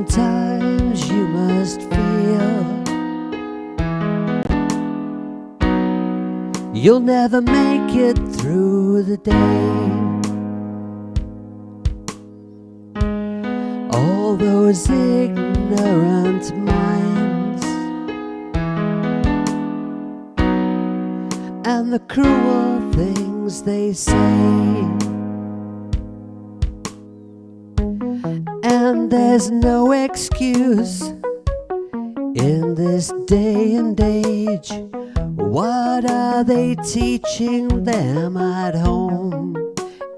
Sometimes you must feel you'll never make it through the day. All those ignorant minds and the cruel things they say. And there's no excuse in this day and age. What are they teaching them at home?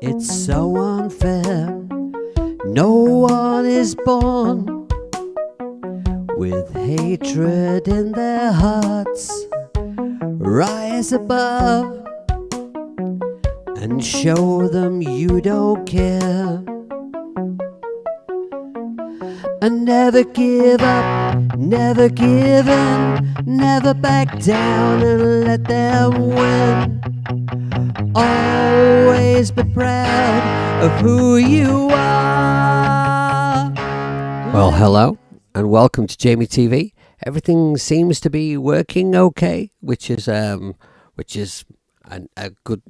It's so unfair. No one is born with hatred in their hearts. Rise above and show them you don't care. And never give up, never give in, never back down and let them win. Always be proud of who you are. Well, hello and welcome to Jamie TV. Everything seems to be working okay, which is a good,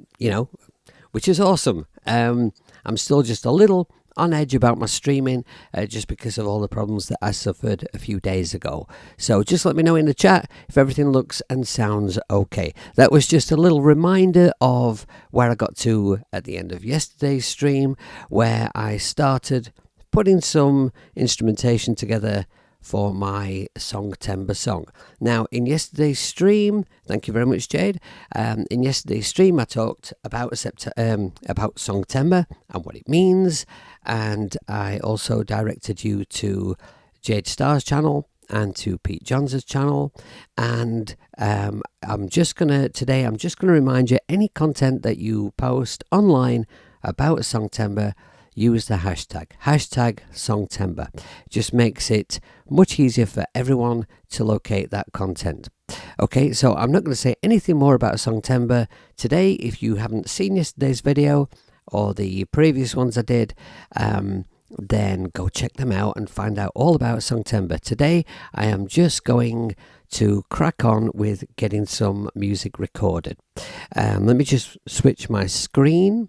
which is awesome. I'm still just a little on edge about my streaming just because of all the problems that I suffered a few days ago. So just let me know in the chat if everything looks and sounds okay. That was just a little reminder of where I got to at the end of yesterday's stream, where I started putting some instrumentation together for my Songtember song. Now, in yesterday's stream, thank you very much, Jade. In yesterday's stream, I talked about Songtember and what it means, and I also directed you to Jade Starr's channel and to Pete Johns' channel. And I'm just gonna remind you, any content that you post online about Songtember, use the hashtag Songtember. Just makes it much easier for everyone to locate that content. Okay, so I'm not going to say anything more about Songtember today. If you haven't seen yesterday's video or the previous ones I did, then go check them out and find out all about Songtember. Today I am just going to crack on with getting some music recorded. Let me just switch my screen.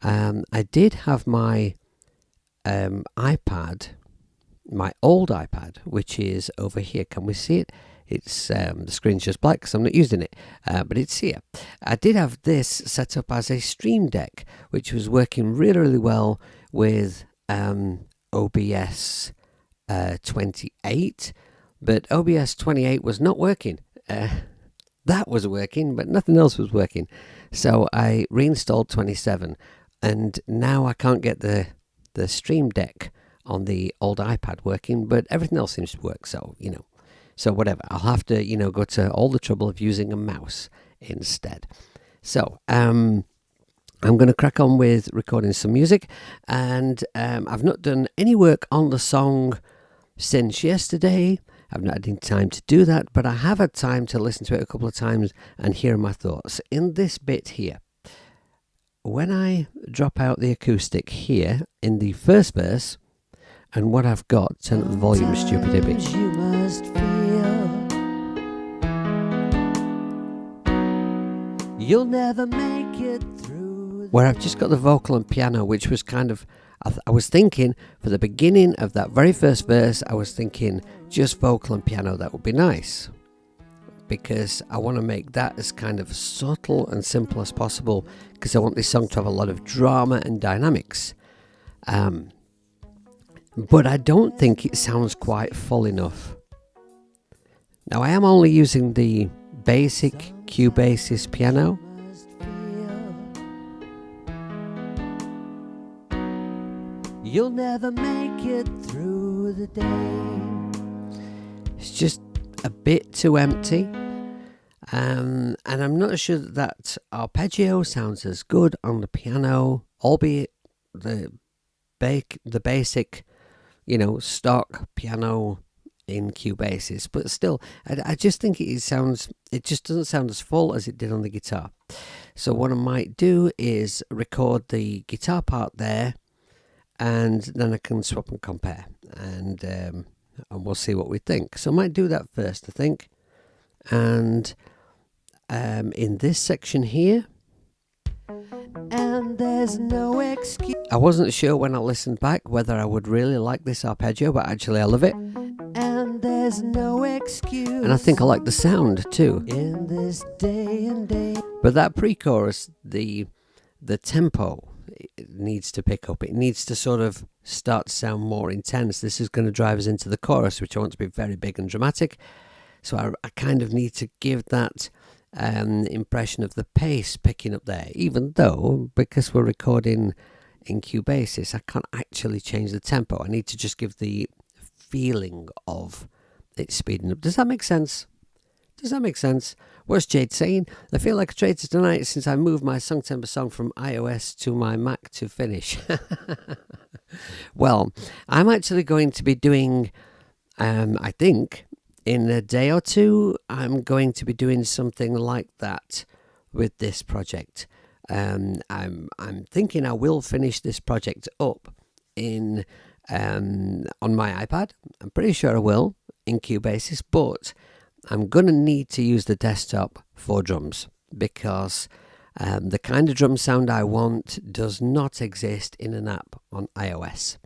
I did have my iPad, my old iPad, which is over here. Can we see it? It's the screen's just black because I'm not using it, but it's here. I did have this set up as a stream deck, which was working really, really well with OBS 28, but OBS 28 was not working. That was working, but nothing else was working. So I reinstalled 27. And now I can't get the stream deck on the old iPad working, but everything else seems to work. So, so whatever. I'll have to, go to all the trouble of using a mouse instead. So, I'm going to crack on with recording some music. And I've not done any work on the song since yesterday. I've not had any time to do that, but I have had time to listen to it a couple of times and hear my thoughts. In this bit here, when I drop out the acoustic here in the first verse, and what I've got, turn up the volume stupid a bit. You must feel you'll never make it through. Where I've just got the vocal and piano, which was kind of, I was thinking for the beginning of that very first verse, I was thinking just vocal and piano, that would be nice. Because I want to make that as kind of subtle and simple as possible, because I want this song to have a lot of drama and dynamics. But I don't think it sounds quite full enough. Now I am only using the basic Cubasis piano. You'll never make it through the day. It's just a bit too empty, and I'm not sure that arpeggio sounds as good on the piano, albeit the basic, stock piano in Cubasis, but still, I just think it just doesn't sound as full as it did on the guitar. So what I might do is record the guitar part there, and then I can swap and compare, and we'll see what we think. So I might do that first, I think. And in this section here, and there's no excuse. I wasn't sure when I listened back whether I would really like this arpeggio, but actually I love it. And there's no excuse. And I think I like the sound too. In this day and day. But that pre-chorus, the tempo, it needs to pick up. It needs to sort of start to sound more intense. This is going to drive us into the chorus, which I want to be very big and dramatic. So I kind of need to give that impression of the pace picking up there, even though, because we're recording in Cubasis, I can't actually change the tempo. I need to just give the feeling of it speeding up. Does that make sense? Does that make sense? What's Jade saying? I feel like a traitor tonight since I moved my Songtember song from iOS to my Mac to finish. Well, I'm actually going to be doing, I think, in a day or two, I'm going to be doing something like that with this project. I'm thinking I will finish this project up in on my iPad. I'm pretty sure I will in Cubasis, but I'm going to need to use the desktop for drums because the kind of drum sound I want does not exist in an app on iOS.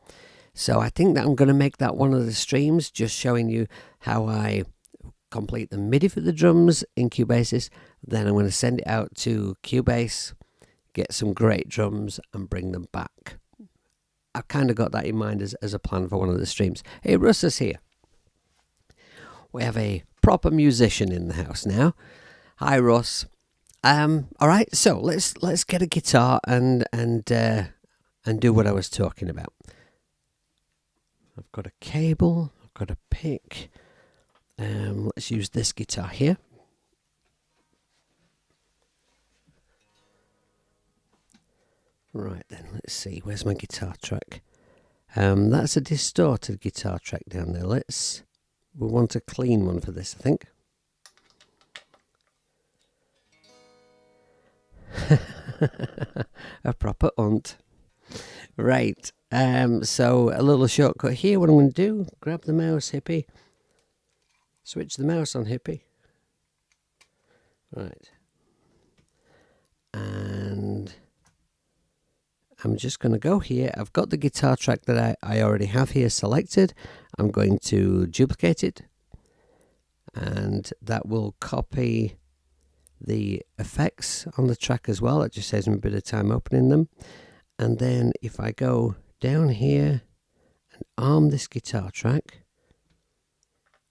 So I think that I'm going to make that one of the streams, just showing you how I complete the MIDI for the drums in Cubasis. Then I'm going to send it out to Cubase, get some great drums and bring them back. I've kind of got that in mind as a plan for one of the streams. Hey, Russ is here. We have a proper musician in the house now. Hi, Russ. All right, so let's get a guitar and do what I was talking about. I've got a cable, I've got a pick. Let's use this guitar here. Right then, let's see, where's my guitar track? That's a distorted guitar track down there. We want a clean one for this, I think. A proper unt. Right. So a little shortcut here. What I'm going to do, grab the mouse, Hippie. Switch the mouse on, Hippie. Right. And I'm just going to go here. I've got the guitar track that I already have here selected. I'm going to duplicate it. And that will copy the effects on the track as well. It just saves me a bit of time opening them. And then if I go down here and arm this guitar track,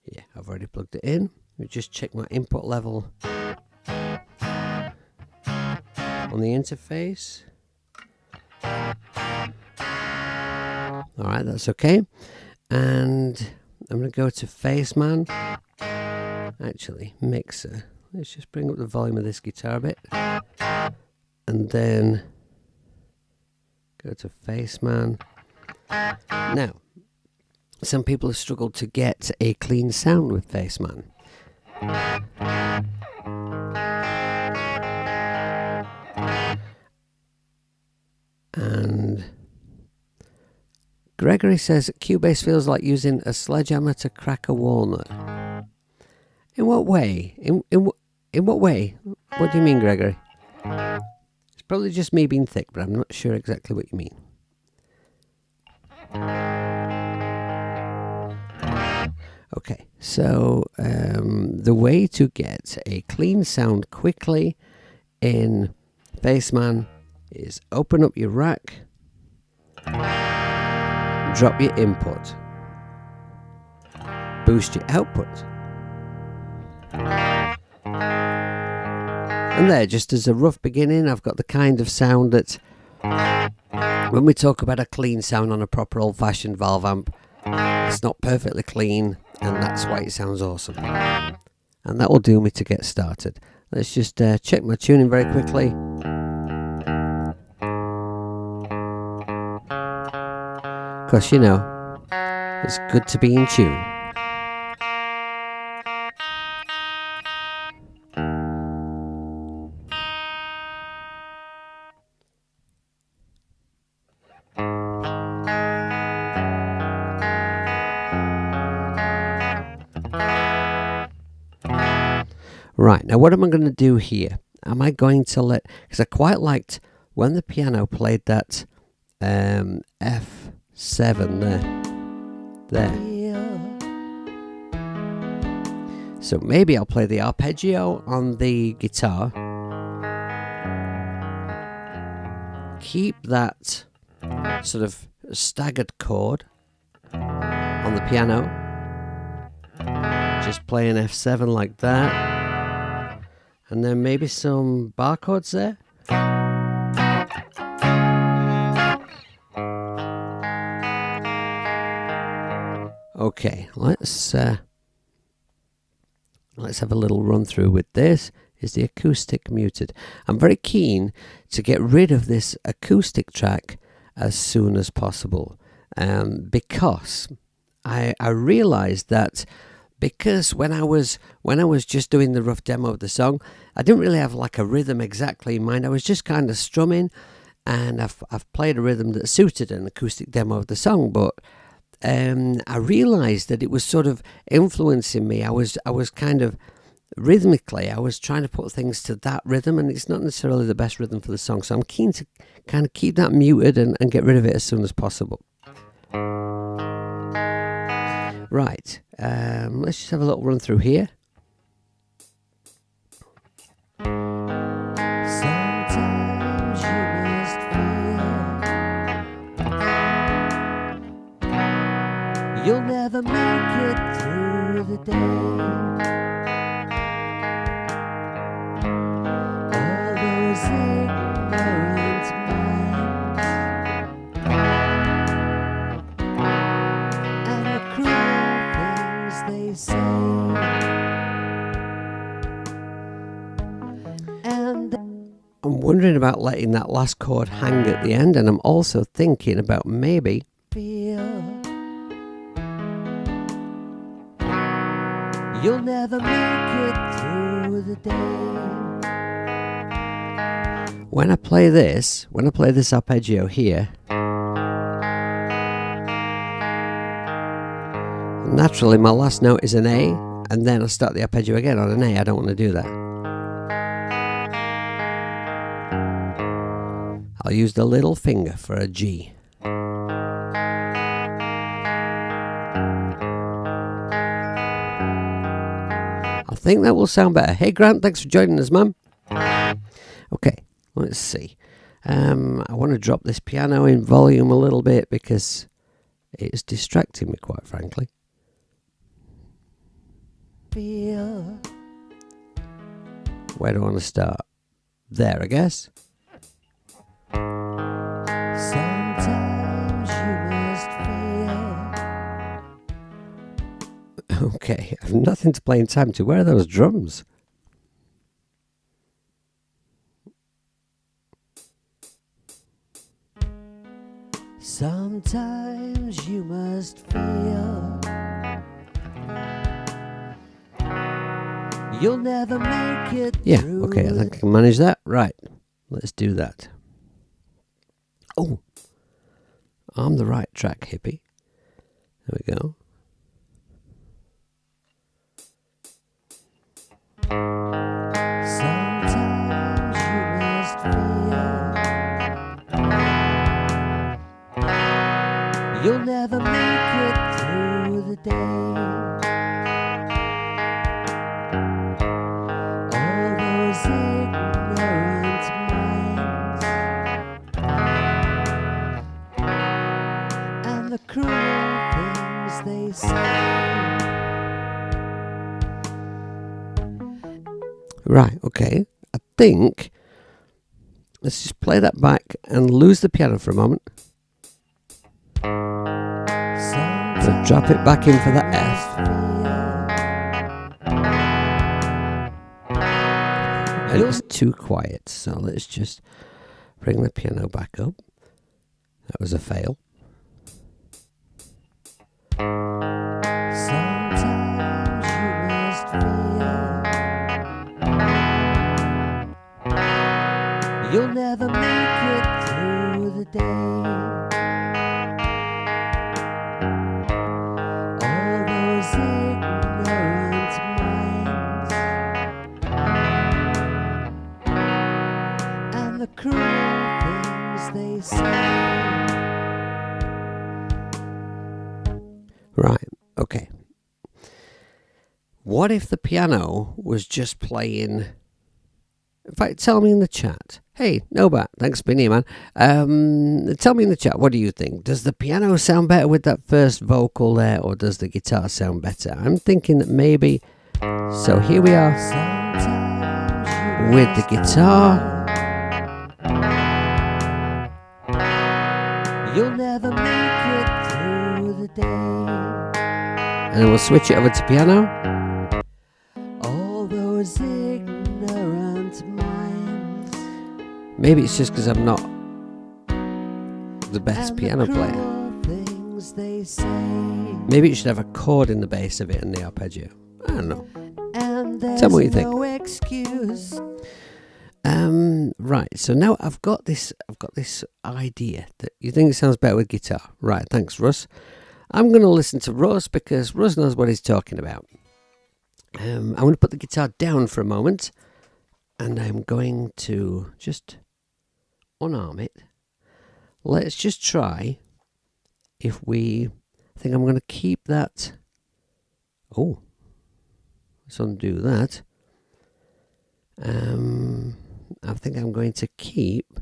yeah, I've already plugged it in. We just check my input level on the interface. Alright, that's okay. And I'm going to go to Faceman. Actually, mixer. Let's just bring up the volume of this guitar a bit. And then go to Faceman. Now, some people have struggled to get a clean sound with Faceman. And Gregory says Cubase feels like using a sledgehammer to crack a walnut. In what way? In what way? What do you mean, Gregory? It's probably just me being thick, but I'm not sure exactly what you mean. Okay, so the way to get a clean sound quickly in Faceman is open up your rack, drop your input, boost your output. And there, just as a rough beginning, I've got the kind of sound that when we talk about a clean sound on a proper old-fashioned valve amp, it's not perfectly clean, and that's why it sounds awesome. And that will do me to get started. Let's just check my tuning very quickly. Because, you know, it's good to be in tune. Right, now what am I going to do here? Am I going to because I quite liked when the piano played that F7 there. So maybe I'll play the arpeggio on the guitar. Keep that sort of staggered chord on the piano. Just play an F7 like that. And then maybe some bar chords there. Okay, let's have a little run through with this. Is the acoustic muted? I'm very keen to get rid of this acoustic track as soon as possible, because I realized that because when I was just doing the rough demo of the song, I didn't really have like a rhythm exactly in mind. I was just kind of strumming, and I've played a rhythm that suited an acoustic demo of the song, but I realized that it was sort of influencing me. I was kind of rhythmically, I was trying to put things to that rhythm, and it's not necessarily the best rhythm for the song, so I'm keen to kind of keep that muted and get rid of it as soon as possible. Right, let's just have a little run through here. Sometimes you must feel you'll never make it through the day. All those ignorant minds and the cruel things they say. And I'm wondering about letting that last chord hang at the end, and I'm also thinking about maybe feel you'll never make it through the day. when I play this arpeggio here, naturally my last note is an A, and then I start the arpeggio again on an A. I don't want to do that. I'll use the little finger for a G. I think that will sound better. Hey Grant, thanks for joining us, man. Okay, let's see. I want to drop this piano in volume a little bit because it's distracting me, quite frankly. Feel Where do I want to start? There, I guess. sometimes you must feel Okay, I've nothing to play in time to. Where are those drums? sometimes you must feel you'll never make it Yeah, through. okay, I think I can manage that. Right, let's do that. Oh, I'm the right track, hippie. There we go. Sometimes you must feel you'll never make it through the day. All those ignorant minds and the cruel things they say. Right, okay. I think let's just play that back and lose the piano for a moment. So drop it back in for that F. And it was too quiet, so let's just bring the piano back up. That was a fail. Sometimes you must feel you'll never make it through the day. All those ignorant minds Right, okay. What if the piano was just playing... In fact, tell me in the chat. Hey, Nobat, thanks for being here, man. Tell me in the chat, what do you think? Does the piano sound better with that first vocal there, or does the guitar sound better? I'm thinking that maybe... So here we are with the guitar. You'll never make it through the day. And then we'll switch it over to piano. All those ignorant minds. Maybe it's just because I'm not the best and piano the player. cruel things they say. Maybe it should have a chord in the bass of it and the arpeggio. I don't know. And there's Tell me what you think. no excuse. Right, so now I've got this idea that you think it sounds better with guitar. Right, thanks, Russ. I'm going to listen to Russ because Russ knows what he's talking about. I'm going to put the guitar down for a moment and I'm going to just unarm it. Let's just try if we... I think I'm going to keep that... Oh, let's undo that. I think I'm going to keep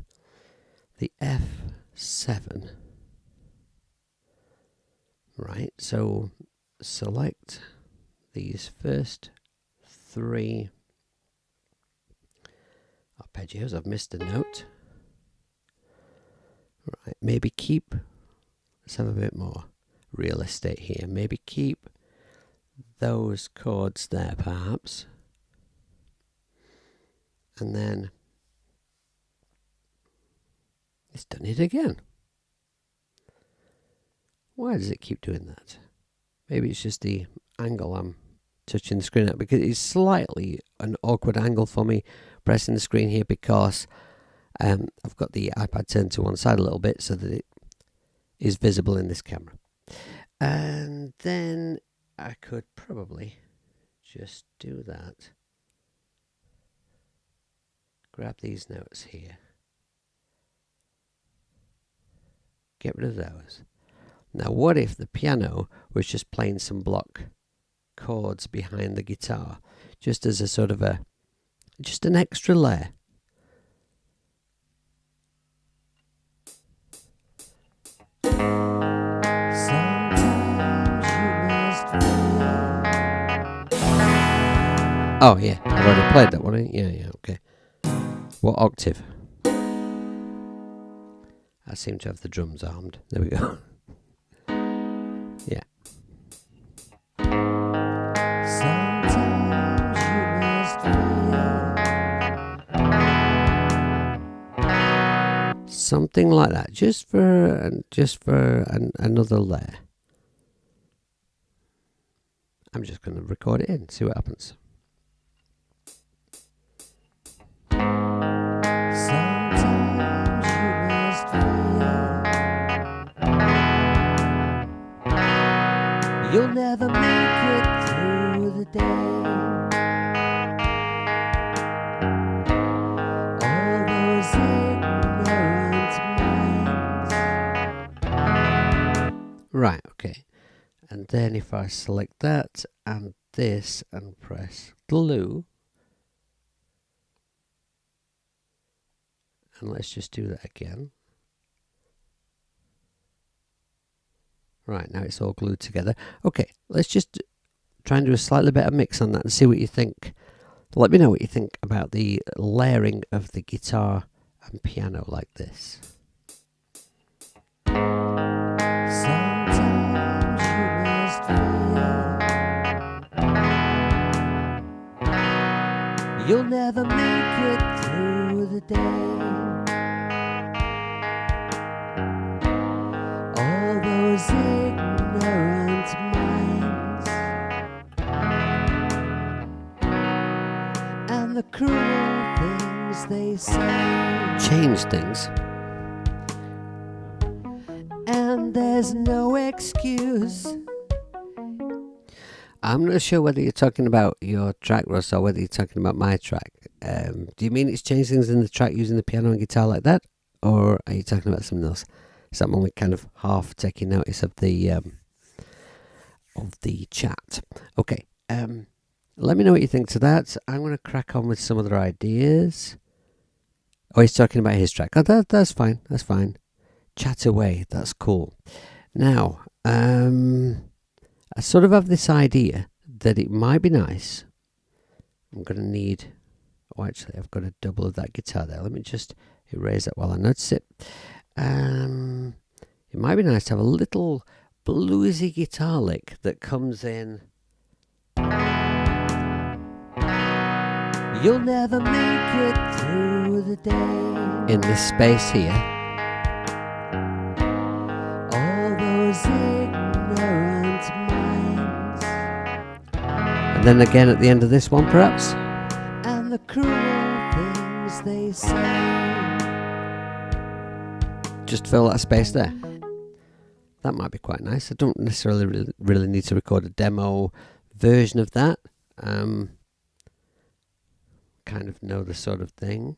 the F7. Right, so select these first 3 arpeggios. I've missed a note. Right, maybe keep... Let's have a bit more real estate here. Maybe keep those chords there, perhaps. And then it's done it again. Why does it keep doing that? Maybe it's just the angle I'm touching the screen at, because it's slightly an awkward angle for me pressing the screen here because I've got the iPad turned to one side a little bit so that it is visible in this camera. And then I could probably just do that. Grab these notes here. Get rid of those. Now what if the piano was just playing some block chords behind the guitar, just as a sort of just an extra layer. Oh yeah, I've already played that one. Yeah, okay. What octave? I seem to have the drums armed. There we go. Yeah. Something like that, just for another layer. I'm just going to record it in, see what happens. You'll never make it through the day. All those ignorant minds. Right, okay. And then if I select that and this and press glue, and let's just do that again. Right, now it's all glued together. Okay, let's just try and do a slightly better mix on that and see what you think. Let me know what you think about the layering of the guitar and piano like this. Sometimes you must feel you'll never make it through the day. All those ignorant minds and the cruel things they say. Change things. And there's no excuse. I'm not sure whether you're talking about your track, Russ, or whether you're talking about my track. Do you mean it's changed things in the track using the piano and guitar like that? Or are you talking about something else? So I'm only kind of half taking notice of the of the chat. Okay, let me know what you think to that. I'm going to crack on with some other ideas. Oh, he's talking about his track. Oh, that's fine. That's fine. Chat away. That's cool. Now, I sort of have this idea that it might be nice. I'm going to need... Oh, actually, I've got a double of that guitar there. Let me just erase that while I notice it. It might be nice to have a little bluesy guitar lick that comes in. You'll never make it through the day. In this space here. All those ignorant minds. And then again at the end of this one, perhaps. And the cruel things they say. Just fill that space there. That might be quite nice. I don't necessarily really need to record a demo version of that. Kind of know the sort of thing.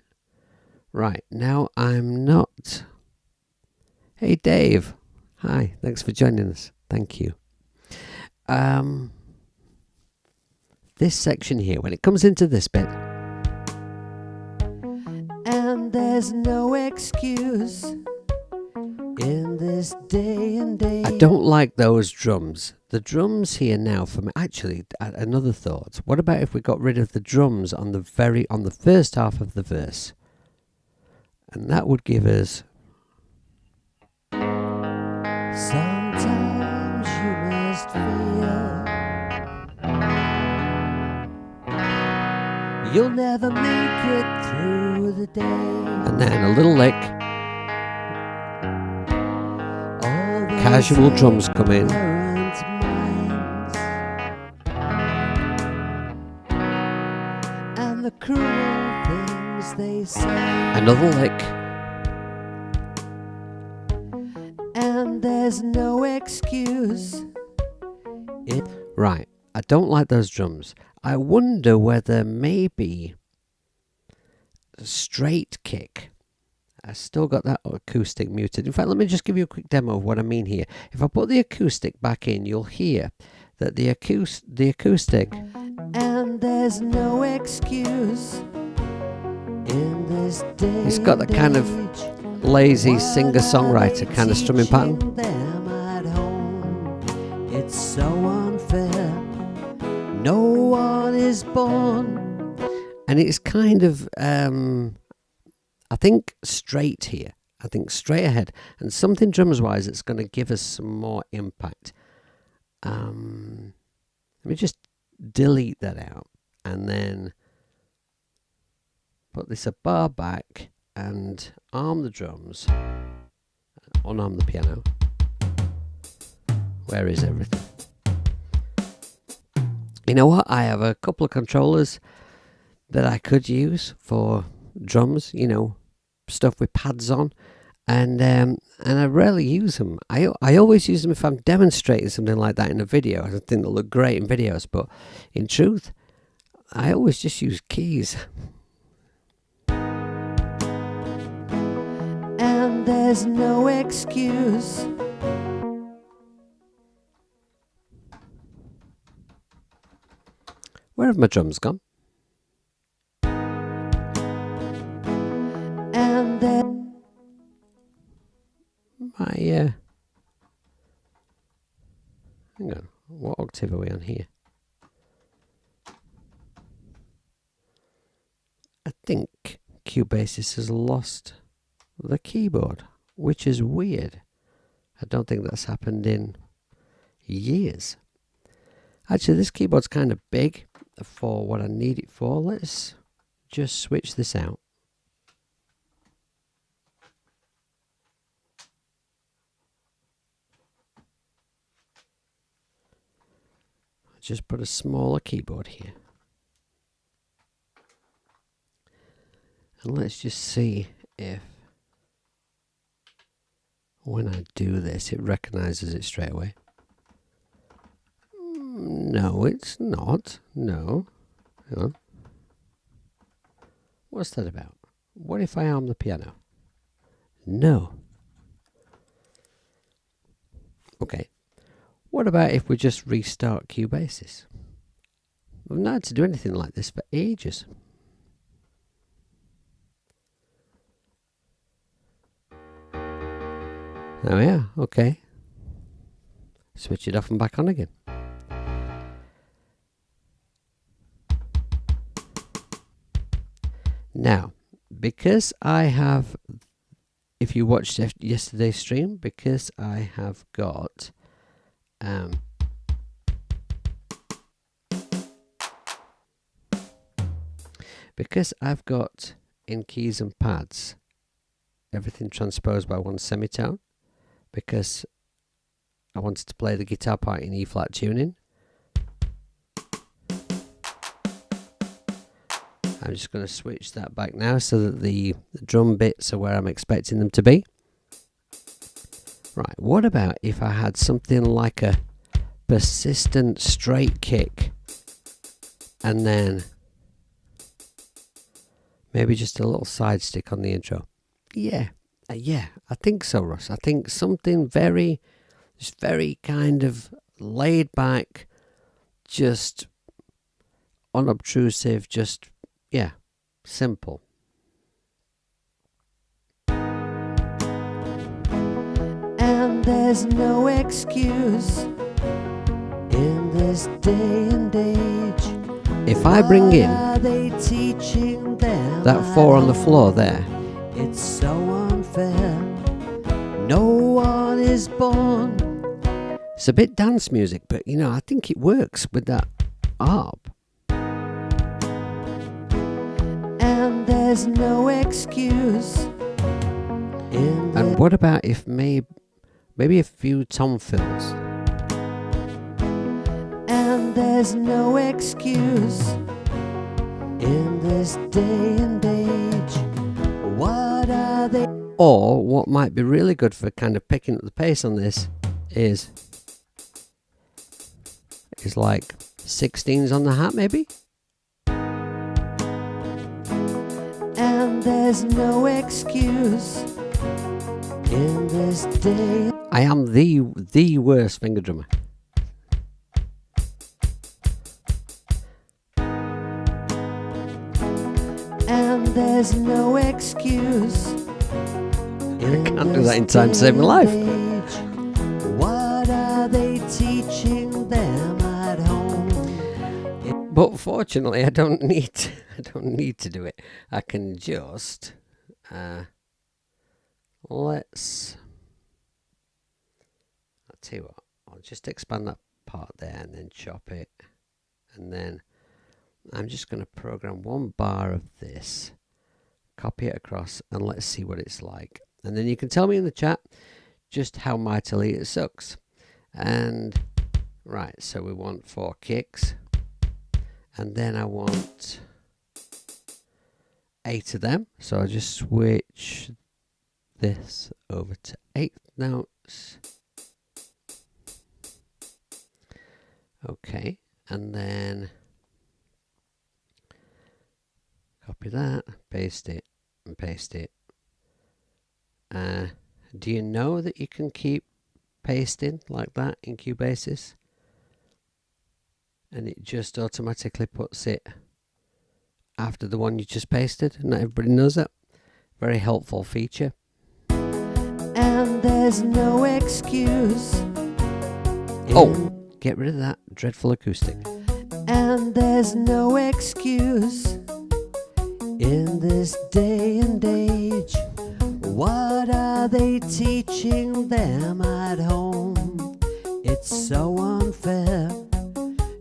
Right, now I'm not... Hey Dave. Hi, thanks for joining us. Thank you. This section here, when it comes into this bit... And there's no excuse in this day and age. I don't like those drums. The drums here now, for me, actually, another thought. What about if we got rid of the drums on the first half of the verse? And that would give us... Sometimes you must feel you'll never make it through the day. And then a little lick. Casual drums come in. And the cruel things they say. Another lick. And there's no excuse. Right, I don't like those drums. I wonder whether maybe a straight kick. I still got that acoustic muted. In fact, let me just give you a quick demo of what I mean here. If I put the acoustic back in, you'll hear that the acoustic... And there's no excuse in this day. It's got that kind of lazy singer-songwriter kind of strumming pattern. Them at home. It's so unfair. No one is born. And it's kind of... I think straight here. I think straight ahead. And something drums-wise that's going to give us some more impact. Let me just delete that out. And then put this a bar back and arm the drums. Unarm the piano. Where is everything? You know what? I have a couple of controllers that I could use for drums, you know, stuff with pads on, and I rarely use them. I always use them if I'm demonstrating something like that in a video. I think they'll look great in videos, but in truth, I always just use keys. And there's no excuse. Where have my drums gone? And then Hang on, what octave are we on here? I think Cubasis has lost the keyboard, which is weird. I don't think that's happened in years. Actually, this keyboard's kind of big for what I need it for. Let's just switch this out. Just put a smaller keyboard here. And let's just see if when I do this it recognizes it straight away. No, it's not. No. Hang on. What's that about? What if I arm the piano? No. Okay. What about if we just restart Cubasis? We've not had to do anything like this for ages. Oh yeah, okay. Switch it off and back on again. Now, because I have, if you watched yesterday's stream, because I have got because I've got in keys and pads everything transposed by one semitone, because I wanted to play the guitar part in E flat tuning. I'm just going to switch that back now so that the drum bits are where I'm expecting them to be. Right, what about if I had something like a persistent straight kick and then maybe just a little side stick on the intro? Yeah, I think so, Russ. I think something very kind of laid back, just unobtrusive, just, yeah, simple. And there's no excuse in this day and age. If I bring in that 4 on the floor there, it's so unfair. No one is born. it's a bit dance music, but you know, I think it works with that arp. And there's no excuse. And what about if maybe a few tom fills? And there's no excuse in this day and age. What are they? Or what might be really good for kind of picking up the pace on this is like 16s on the hat, maybe? And there's no excuse in this day. I am the worst finger drummer. And there's no excuse. I can't do that in time to save my life. What are they teaching them at home? But fortunately, I don't need to do it. I can just let's. I'll tell you what. I'll just expand that part there and then chop it, and then I'm just going to program one bar of this, copy it across, and let's see what it's like. And then you can tell me in the chat just how mightily it sucks. And right, so we want 4 kicks, and then I want 8 of them. So I'll just switch this over to 8 notes. Okay, and then copy that, paste it, and paste it. Do you know that you can keep pasting like that in Cubasis? And it just automatically puts it after the one you just pasted. Not everybody knows that. Very helpful feature. And there's no excuse. Oh, get rid of that dreadful acoustic. And there's no excuse in this day and age. What are they teaching them at home? It's so unfair.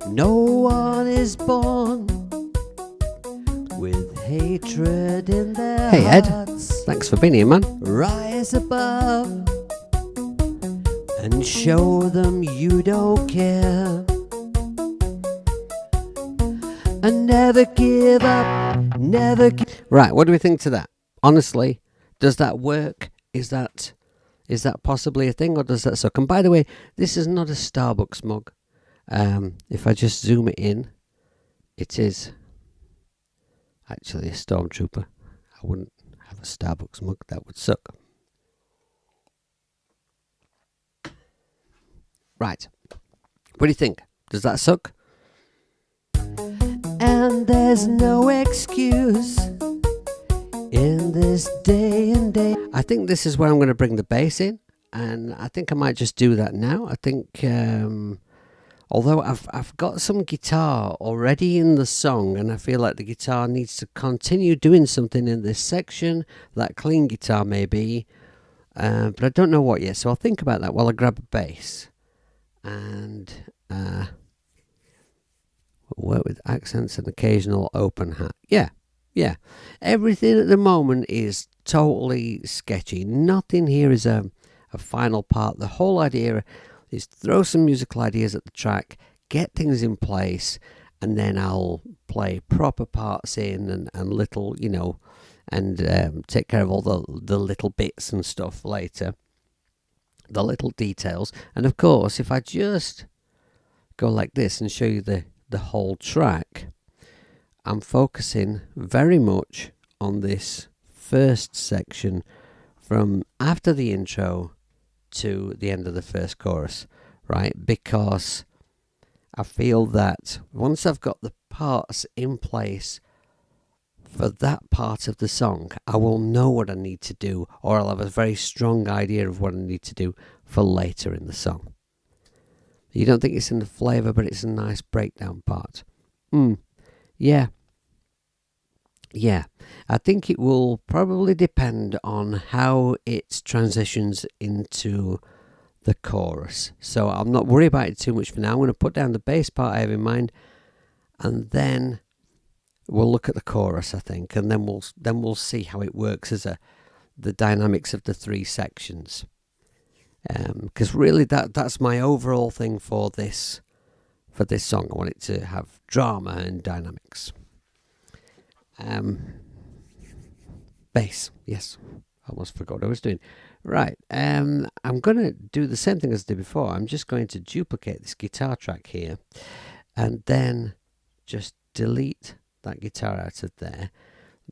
No one is born with hatred in their Hey Ed, hearts. thanks for being here, man. Rise above and show them you don't care. And never give up, never give. Right, what do we think to that? Honestly, does that work? Is that possibly a thing, or does that suck? And by the way, this is not a Starbucks mug. If I just zoom it in, it is actually a Stormtrooper. I wouldn't have a Starbucks mug, that would suck. Right, What do you think? Does that suck? And there's no excuse in this day and day. I think this is where I'm going to bring the bass in, and I think I might just do that now. I think, although I've got some guitar already in the song, and I feel like the guitar needs to continue doing something in this section, that clean guitar maybe, but I don't know what yet, so I'll think about that while I grab a bass, and work with accents and occasional open hat. Yeah. Everything at the moment is totally sketchy. Nothing here is a final part. The whole idea is throw some musical ideas at the track, get things in place, and then I'll play proper parts in and little, and take care of all the little bits and stuff later, the little details. And of course, if I just go like this and show you the whole track, I'm focusing very much on this first section from after the intro to the end of the first chorus, right? Because I feel that once I've got the parts in place for that part of the song, I will know what I need to do, or I'll have a very strong idea of what I need to do for later in the song. You don't think it's in the flavour, but it's a nice breakdown part. Yeah. I think it will probably depend on how it transitions into the chorus. So I'm not worried about it too much for now. I'm going to put down the bass part I have in mind, and then we'll look at the chorus, I think, and then we'll see how it works as the dynamics of the three sections. Because really that's my overall thing for this song. I want it to have drama and dynamics. Bass, yes. I almost forgot what I was doing. Right, I'm going to do the same thing as I did before. I'm just going to duplicate this guitar track here, and then just delete that guitar out of there.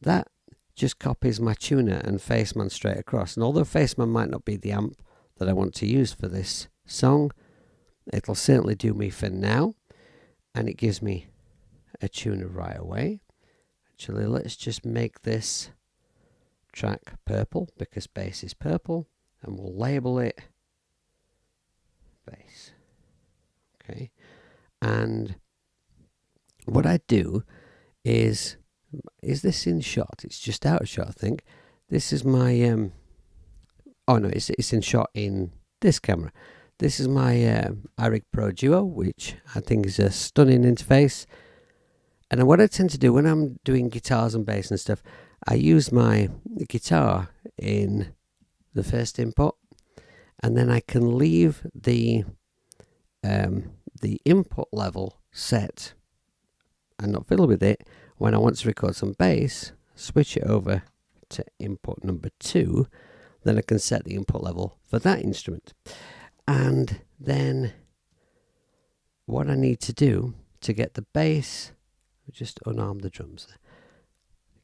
That just copies my tuner and Faceman straight across. And although Faceman might not be the amp that I want to use for this song, it'll certainly do me for now, and it gives me a tuner right away. Actually, let's just make this track purple because bass is purple, and we'll label it bass. Okay, and what I do is this in shot? It's just out of shot, I think. This is my oh no, it's in shot in this camera. This is my iRig Pro Duo, which I think is a stunning interface. And what I tend to do when I'm doing guitars and bass and stuff, I use my guitar in the first input, and then I can leave the input level set and not fiddle with it. When I want to record some bass, switch it over to input number 2, then I can set the input level for that instrument. And then what I need to do to get the bass, just unarm the drums there,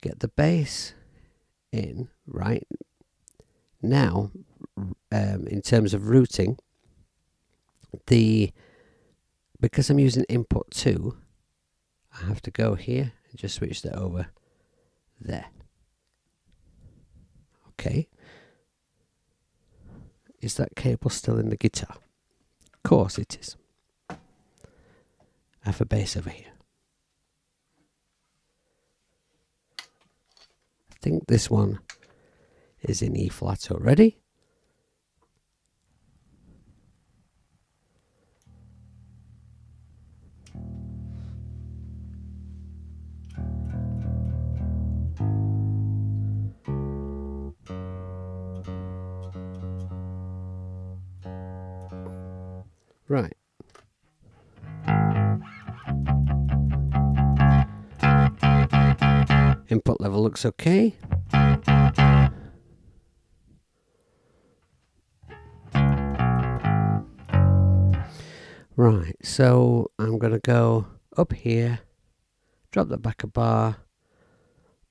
get the bass in right now. In terms of routing, because I'm using input 2, I have to go here and just switch that over there. Okay. Is that cable still in the guitar? Of course it is. I have a bass over here. I think this one is in E flat already. Right. Input level looks okay. Right, so I'm going to go up here, drop that back a bar,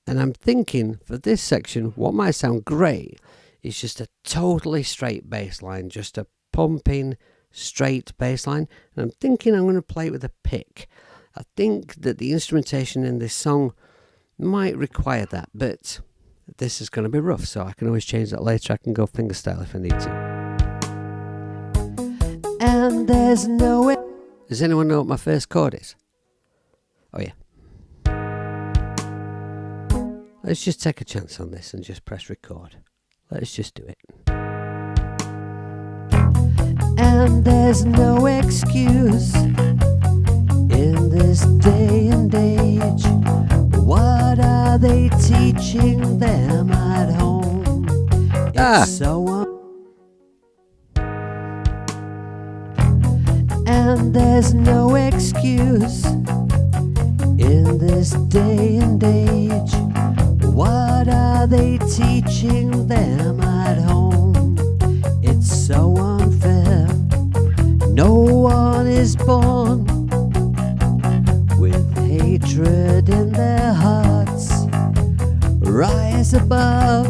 and I'm thinking for this section, what might sound great is just a totally straight bass line, just a pumping, straight bass line, and I'm thinking I'm going to play it with a pick. I think that the instrumentation in this song might require that, but this is going to be rough, so I can always change that later. I can go fingerstyle if I need to. And there's no way. Does anyone know what my first chord is? Oh yeah. Let's just take a chance on this and just press record. Let's just do it. And there's no excuse in this day and age. What are they teaching them at home? It's so and there's no excuse in this day and age. What are they teaching them at home? It's so unfair. No one is born with hatred in their hearts. Rise above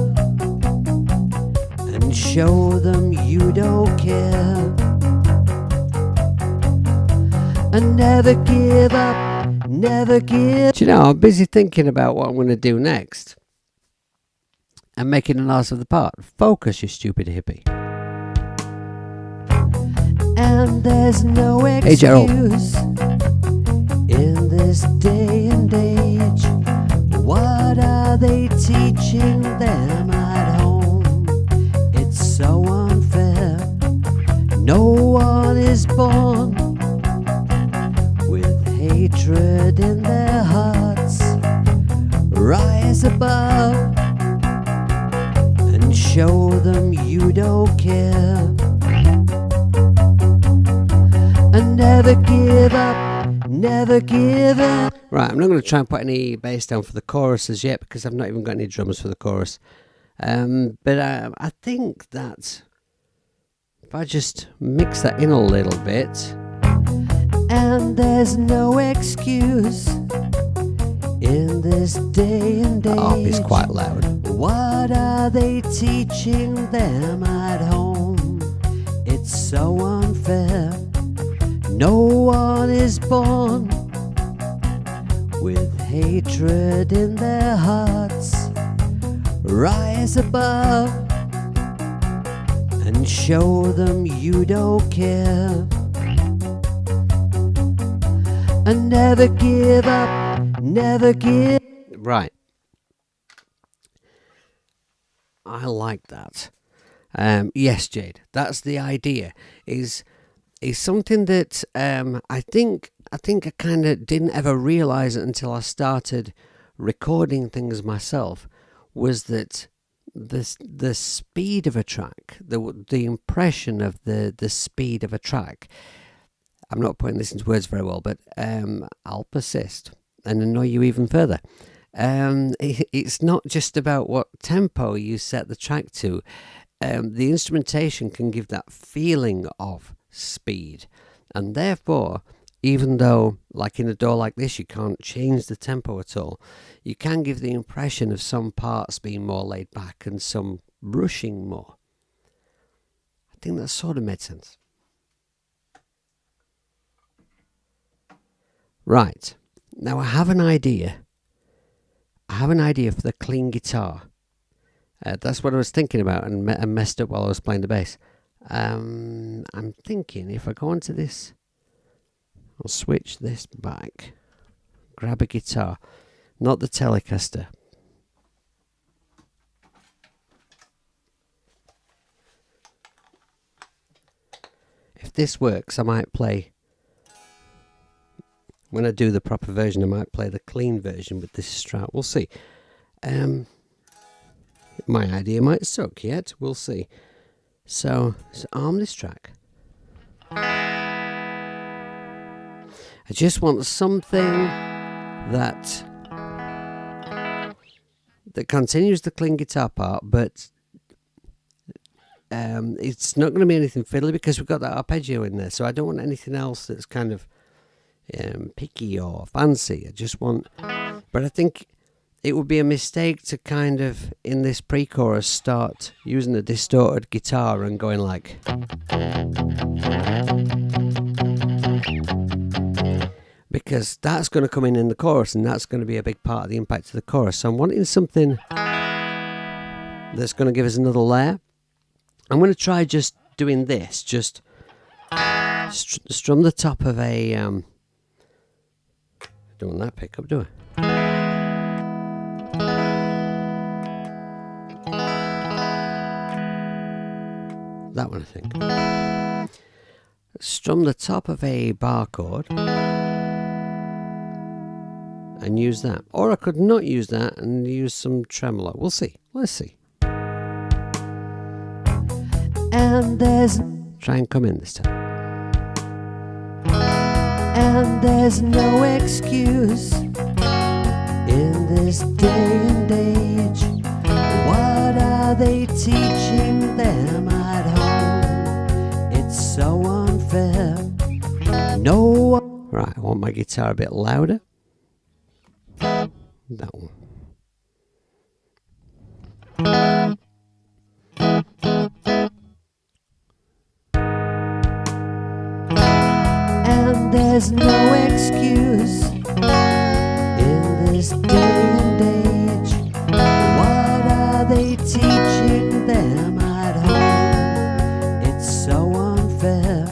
and show them you don't care. And never give up, never give. Do you know, I'm busy thinking about what I'm going to do next and making an ass of the part. Focus, you stupid hippie. And there's no excuse in this day and age. What are they teaching them at home? It's so unfair. No one is born with hatred in their hearts. Rise above and show them you don't care. And never give up, never give up. Right, I'm not going to try and put any bass down for the choruses yet because I've not even got any drums for the chorus. But I think that if I just mix that in a little bit. And there's no excuse in this day and age. Oh, it's quite loud. What are they teaching them at home? It's so unfair. No one is born with hatred in their hearts. Rise above and show them you don't care. And never give up, never give. Right. I like that. Yes, Jade, that's the idea. Is something that I think I kind of didn't ever realise it until I started recording things myself, was that the speed of a track, the impression of the speed of a track. I'm not putting this into words very well, but I'll persist and annoy you even further. It's not just about what tempo you set the track to. The instrumentation can give that feeling of speed, and therefore, even though like in a door like this you can't change the tempo at all, you can give the impression of some parts being more laid back and some rushing more. I think that sort of made sense. Right, now I have an idea. For the clean guitar. That's what I was thinking about and messed up while I was playing the bass. I'm thinking if I go onto this, I'll switch this back, grab a guitar, not the Telecaster. If this works, I might play, when I do the proper version, I might play the clean version with this Strat. We'll see. My idea might suck yet. We'll see. So arm this track. I just want something that continues the clean guitar part, but it's not going to be anything fiddly because we've got that arpeggio in there. So I don't want anything else that's kind of picky or fancy. I just want, but I think it would be a mistake to kind of, in this pre-chorus, start using a distorted guitar and going like... because that's going to come in the chorus, and that's going to be a big part of the impact of the chorus. So I'm wanting something that's going to give us another layer. I'm going to try just doing this, just strum the top of a... don't want that pickup, do I? That one, I think. Strum the top of a bar chord and use that. Or I could not use that and use some tremolo. We'll see. Let's see. And there's Try and come in this time. And there's no excuse in this day and age. What are they teaching them at home? It's so unfair. No one... Right, I want my guitar a bit louder. That one. And there's no excuse in this day and age. What are they teaching them at home? It's so unfair.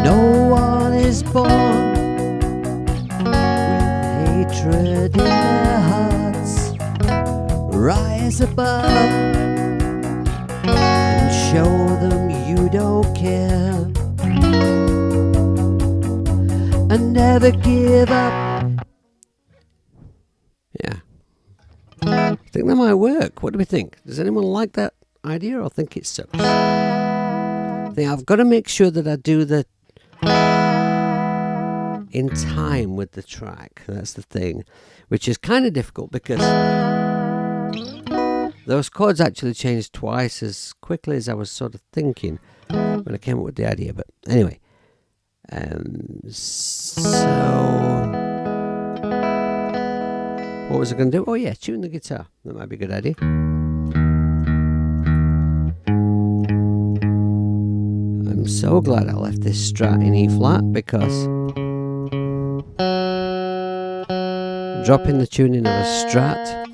No one is born with hatred in their hearts. Rise above and show them you don't care. And never give up. Yeah. I think that might work. What do we think? Does anyone like that idea or think it sucks? I think I've got to make sure that I do the in time with the track. That's the thing, which is kind of difficult because those chords actually changed twice as quickly as I was sort of thinking when I came up with the idea. But anyway, so what was I going to do? Oh yeah, tune the guitar. That might be a good idea. I'm so glad I left this Strat in E flat because dropping the tuning of a Strat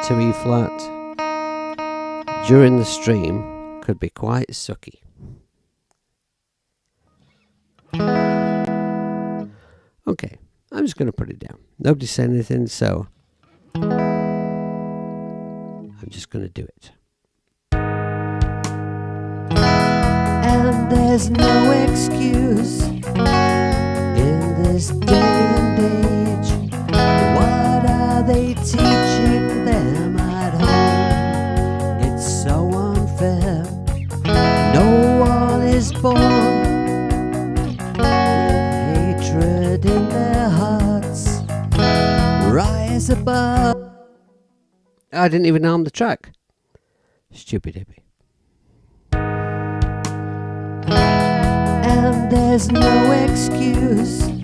to E flat during the stream could be quite sucky. Okay, I'm just going to put it down. Nobody said anything, so I'm just going to do it. And there's no excuse in this day and age. What are they teaching them at home? It's so unfair. No one is born with hatred in their hearts. Rise above. I didn't even arm the track. Stupid hippie. And there's no excuse in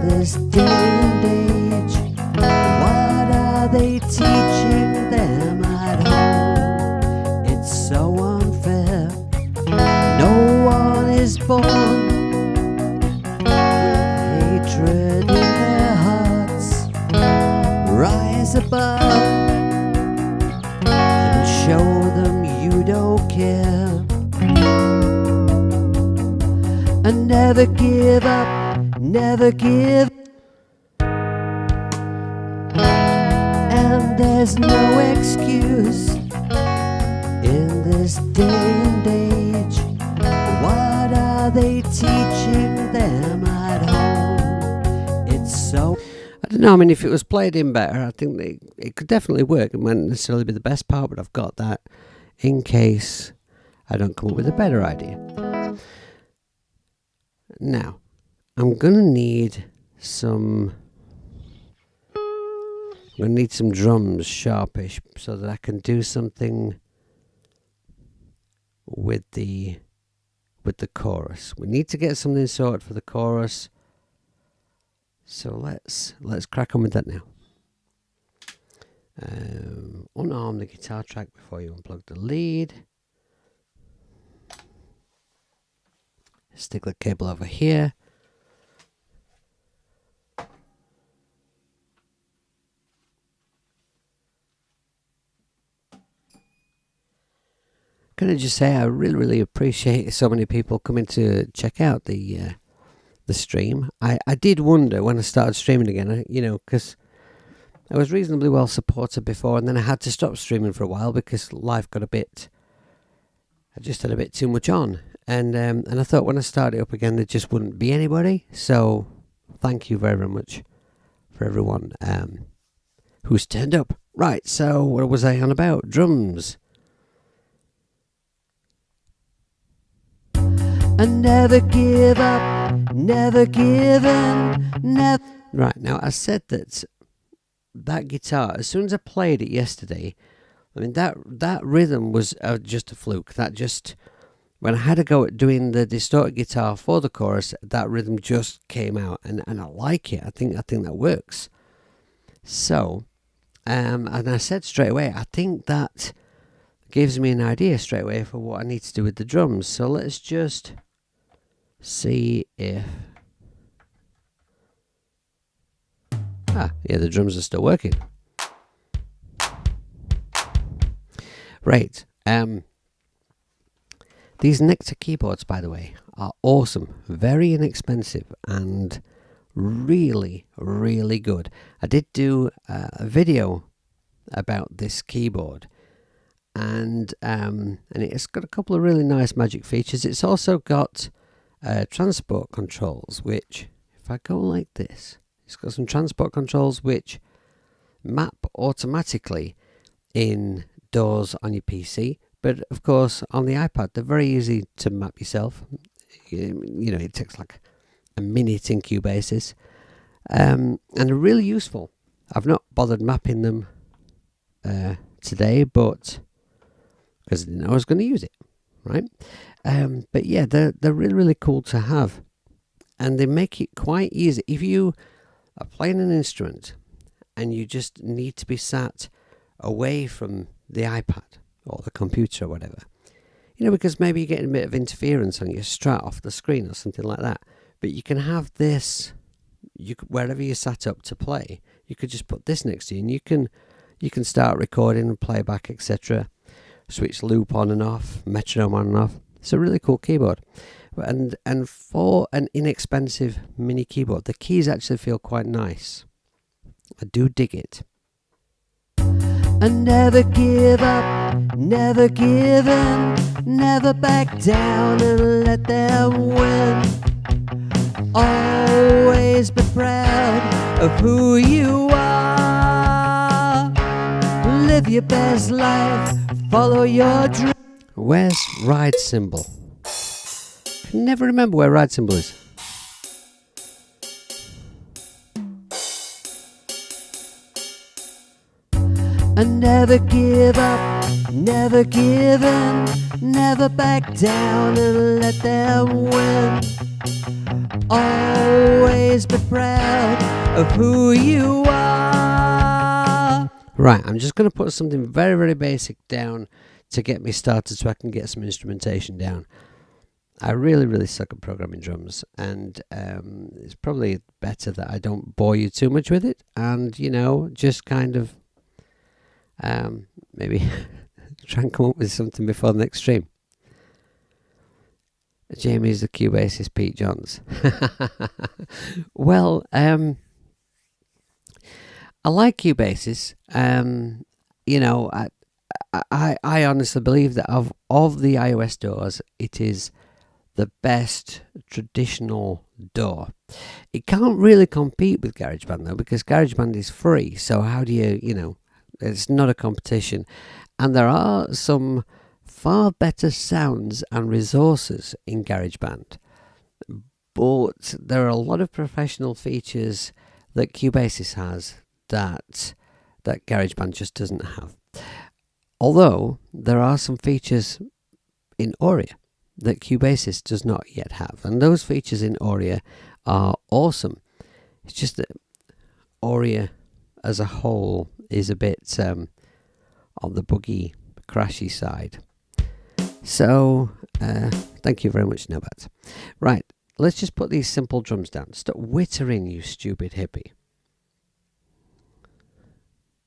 this day and age. What are they teaching them at home? It's so unfair. No one is born with hatred in their hearts. Rise above and show them you don't care. And never give up, never give. And there's no excuse in this day and age. What are they teaching them at home? It's so... I don't know, I mean, if it was played in better, I think it could definitely work. It mightn't necessarily be the best part, but I've got that in case I don't come up with a better idea. Now, I'm going to need some drums, sharpish, so that I can do something with the chorus. We need to get something sorted for the chorus. So let's crack on with that now. Unarm the guitar track before you unplug the lead. Stick the cable over here. Can I just say I really appreciate so many people coming to check out the stream. I did wonder when I started streaming again, because I was reasonably well supported before, and then I had to stop streaming for a while because life got I just had a bit too much on, and I thought when I started up again there just wouldn't be anybody. So thank you very much for everyone who's turned up. Right, so what was I on about? Drums. And never give up, never give in, never. Right, now I said that guitar, as soon as I played it yesterday, I mean that rhythm was just a fluke. That just, when I had a go at doing the distorted guitar for the chorus, that rhythm just came out, and I like it. I think that works. So, and I said straight away, I think that gives me an idea straight away for what I need to do with the drums. So let's just see if... yeah, the drums are still working. Right. These Nectar keyboards, by the way, are awesome. Very inexpensive and really good. I did do a video about this keyboard, and it's got a couple of really nice magic features. It's also got transport controls, which, if I go like this, it's got some transport controls which map automatically in doors on your PC, but of course on the iPad they're very easy to map yourself. It takes like a minute in Cubasis, and they're really useful. I've not bothered mapping them today, but because I didn't know I was going to use it, right? But yeah, they're really cool to have, and they make it quite easy. If you are playing an instrument and you just need to be sat away from the iPad or the computer or whatever, because maybe you're getting a bit of interference on your Strat off the screen or something like that, but you can have this, wherever you're sat up to play, you could just put this next to you, and you can start recording and play back, etc. Switch loop on and off, metronome on and off. It's a really cool keyboard. And for an inexpensive mini keyboard, the keys actually feel quite nice. I do dig it. And never give up, never give in, never back down and let them win. Always be proud of who you are. Live your best life, follow your dream. Where's ride cymbal? I can never remember where ride cymbal is. And never give up, never give in, never back down and let them win. Always be proud of who you are. Right, I'm just going to put something very basic down to get me started so I can get some instrumentation down. I really suck at programming drums, and it's probably better that I don't bore you too much with it, and just kind of maybe try and come up with something before the next stream. Jamie's the Cubasis Pete Johns. Well, I like Cubasis. I honestly believe that of the iOS doors, it is the best traditional door. It can't really compete with GarageBand though, because GarageBand is free. So how do you, it's not a competition. And there are some far better sounds and resources in GarageBand. But there are a lot of professional features that Cubasis has that GarageBand just doesn't have. Although there are some features in Aurea that Cubasis does not yet have, and those features in Aurea are awesome. It's just that Aurea as a whole is a bit on the buggy, crashy side. So, thank you very much, Nobat. Right, let's just put these simple drums down. Stop wittering, you stupid hippie.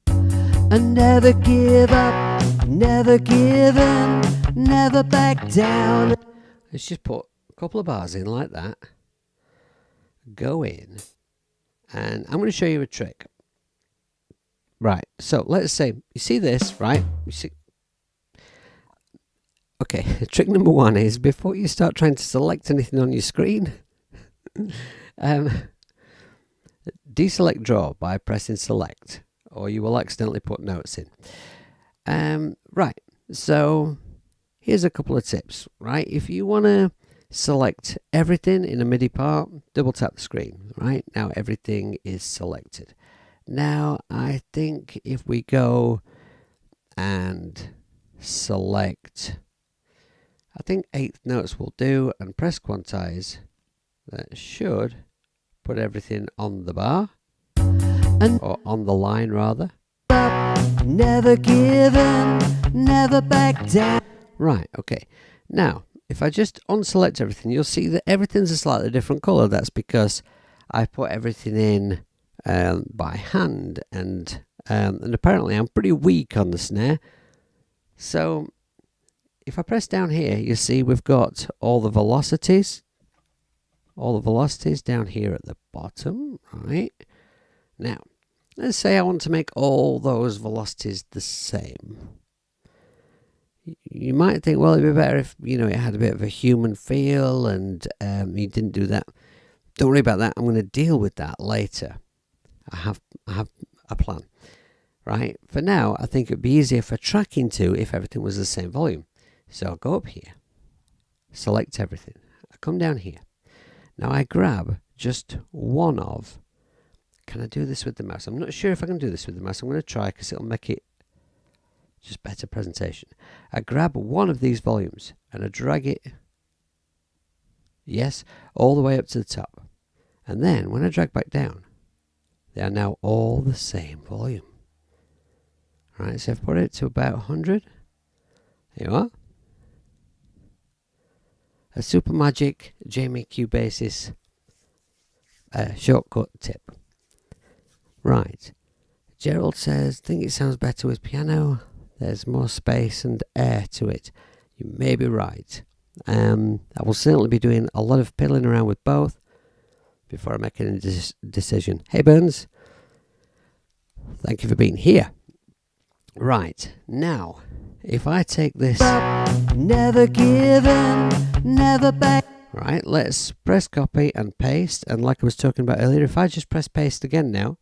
And never give up, never give in, never back down. Let's just put a couple of bars in like that. Go in. And I'm going to show you a trick. Right, so let's say, you see this, right? You see. Okay, trick number one is, before you start trying to select anything on your screen, deselect draw by pressing select, or you will accidentally put notes in. Right, so here's a couple of tips, right? If you want to select everything in a MIDI part, double tap the screen, right? Now everything is selected. Now I think if we go and select, I think 8th notes will do, and press quantize, that should put everything on the bar, or on the line rather. Never give in, never back down. Right, okay. Now, if I just unselect everything, you'll see that everything's a slightly different colour. That's because I put everything in by hand, and apparently I'm pretty weak on the snare. So if I press down here, you see we've got all the velocities down here at the bottom, right? Now, let's say I want to make all those velocities the same. You might think, well, it'd be better if, you know, it had a bit of a human feel, and you didn't do that. Don't worry about that. I'm going to deal with that later. I have a plan, right? For now, I think it'd be easier for tracking to if everything was the same volume. So I'll go up here, select everything. I come down here. Now I grab just one of. Can I do this with the mouse? I'm not sure if I can do this with the mouse. I'm going to try, because it'll make it just better presentation. I grab one of these volumes and I drag it, yes, all the way up to the top. And then when I drag back down, they are now all the same volume. Right, so I've put it to about 100. There you are. A super magic Jamie Cubasis shortcut tip. Right. Gerald says, think it sounds better with piano. There's more space and air to it. You may be right. I will certainly be doing a lot of piddling around with both before I make any decision. Hey Burns, thank you for being here. Right, now, if I take this, Never give in, never back. right, let's press copy and paste. And like I was talking about earlier, if I just press paste again now,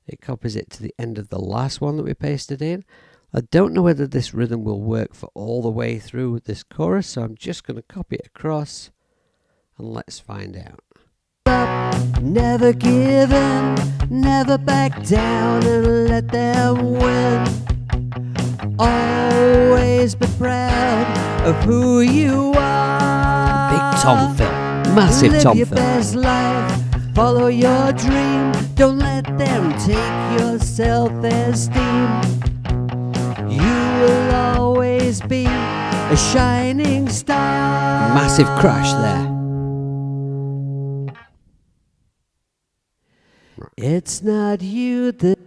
it copies it to the end of the last one that we pasted in. I don't know whether this rhythm will work for all the way through this chorus, so I'm just going to copy it across, and let's find out. Never give in, never back down, and let them win. Always be proud of who you are. Big Tom Phil, massive Live Tom your Phil. best life, follow your dream. Don't let them take your self-esteem. You will always be a shining star. Massive crash there. It's not you that...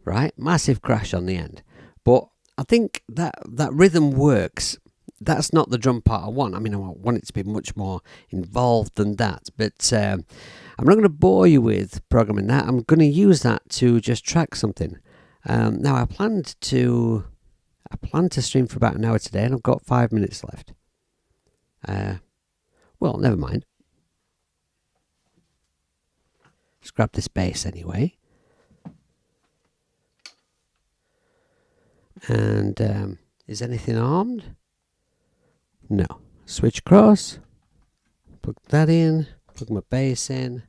Right, massive crash on the end. But I think that rhythm works. That's not the drum part I want. I mean, I want it to be much more involved than that. But I'm not going to bore you with programming that. I'm going to use that to just track something. Now, I planned to stream for about an hour today, and I've got 5 minutes left. Well, never mind. Let's grab this bass anyway. And is anything armed? No. Switch across. Plug that in. Plug my bass in.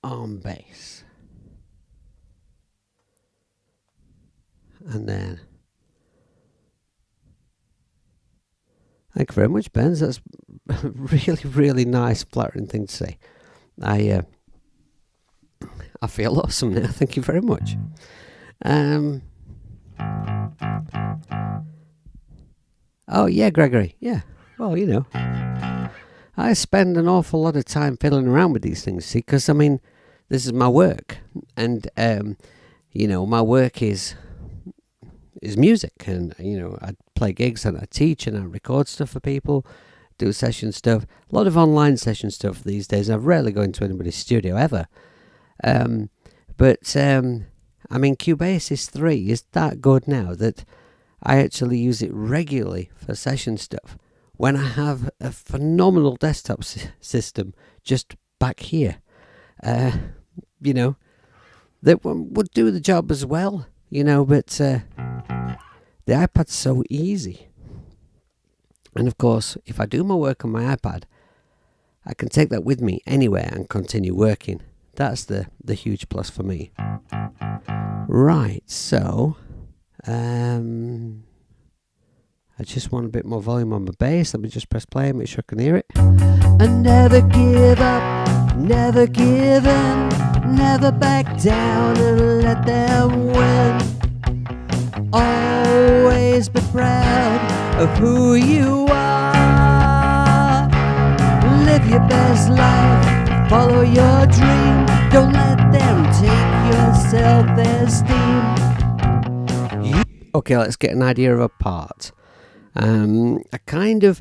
Arm bass. And then... Thank you very much, Benz. That's a really, really nice, flattering thing to say. I feel awesome now. Thank you very much. Oh yeah, Gregory. Yeah. Well, you know, I spend an awful lot of time fiddling around with these things. See, because I mean, this is my work, and you know, my work is music, and you know, I play gigs and I teach and I record stuff for people, do session stuff, a lot of online session stuff these days. I rarely go into anybody's studio ever. But I mean, Cubasis 3 is that good now that I actually use it regularly for session stuff when I have a phenomenal desktop system just back here. You know, that would do the job as well, you know, but the iPad's so easy. And of course, if I do my work on my iPad, I can take that with me anywhere and continue working. That's the huge plus for me. Right, so I just want a bit more volume on my bass. Let me just press play and make sure I can hear it. And never give up, never give in, never back down and let them win. Always be proud of who you are. Live your best life, follow your dream. Don't let them take your self-esteem. Okay, let's get an idea of a part. I kind of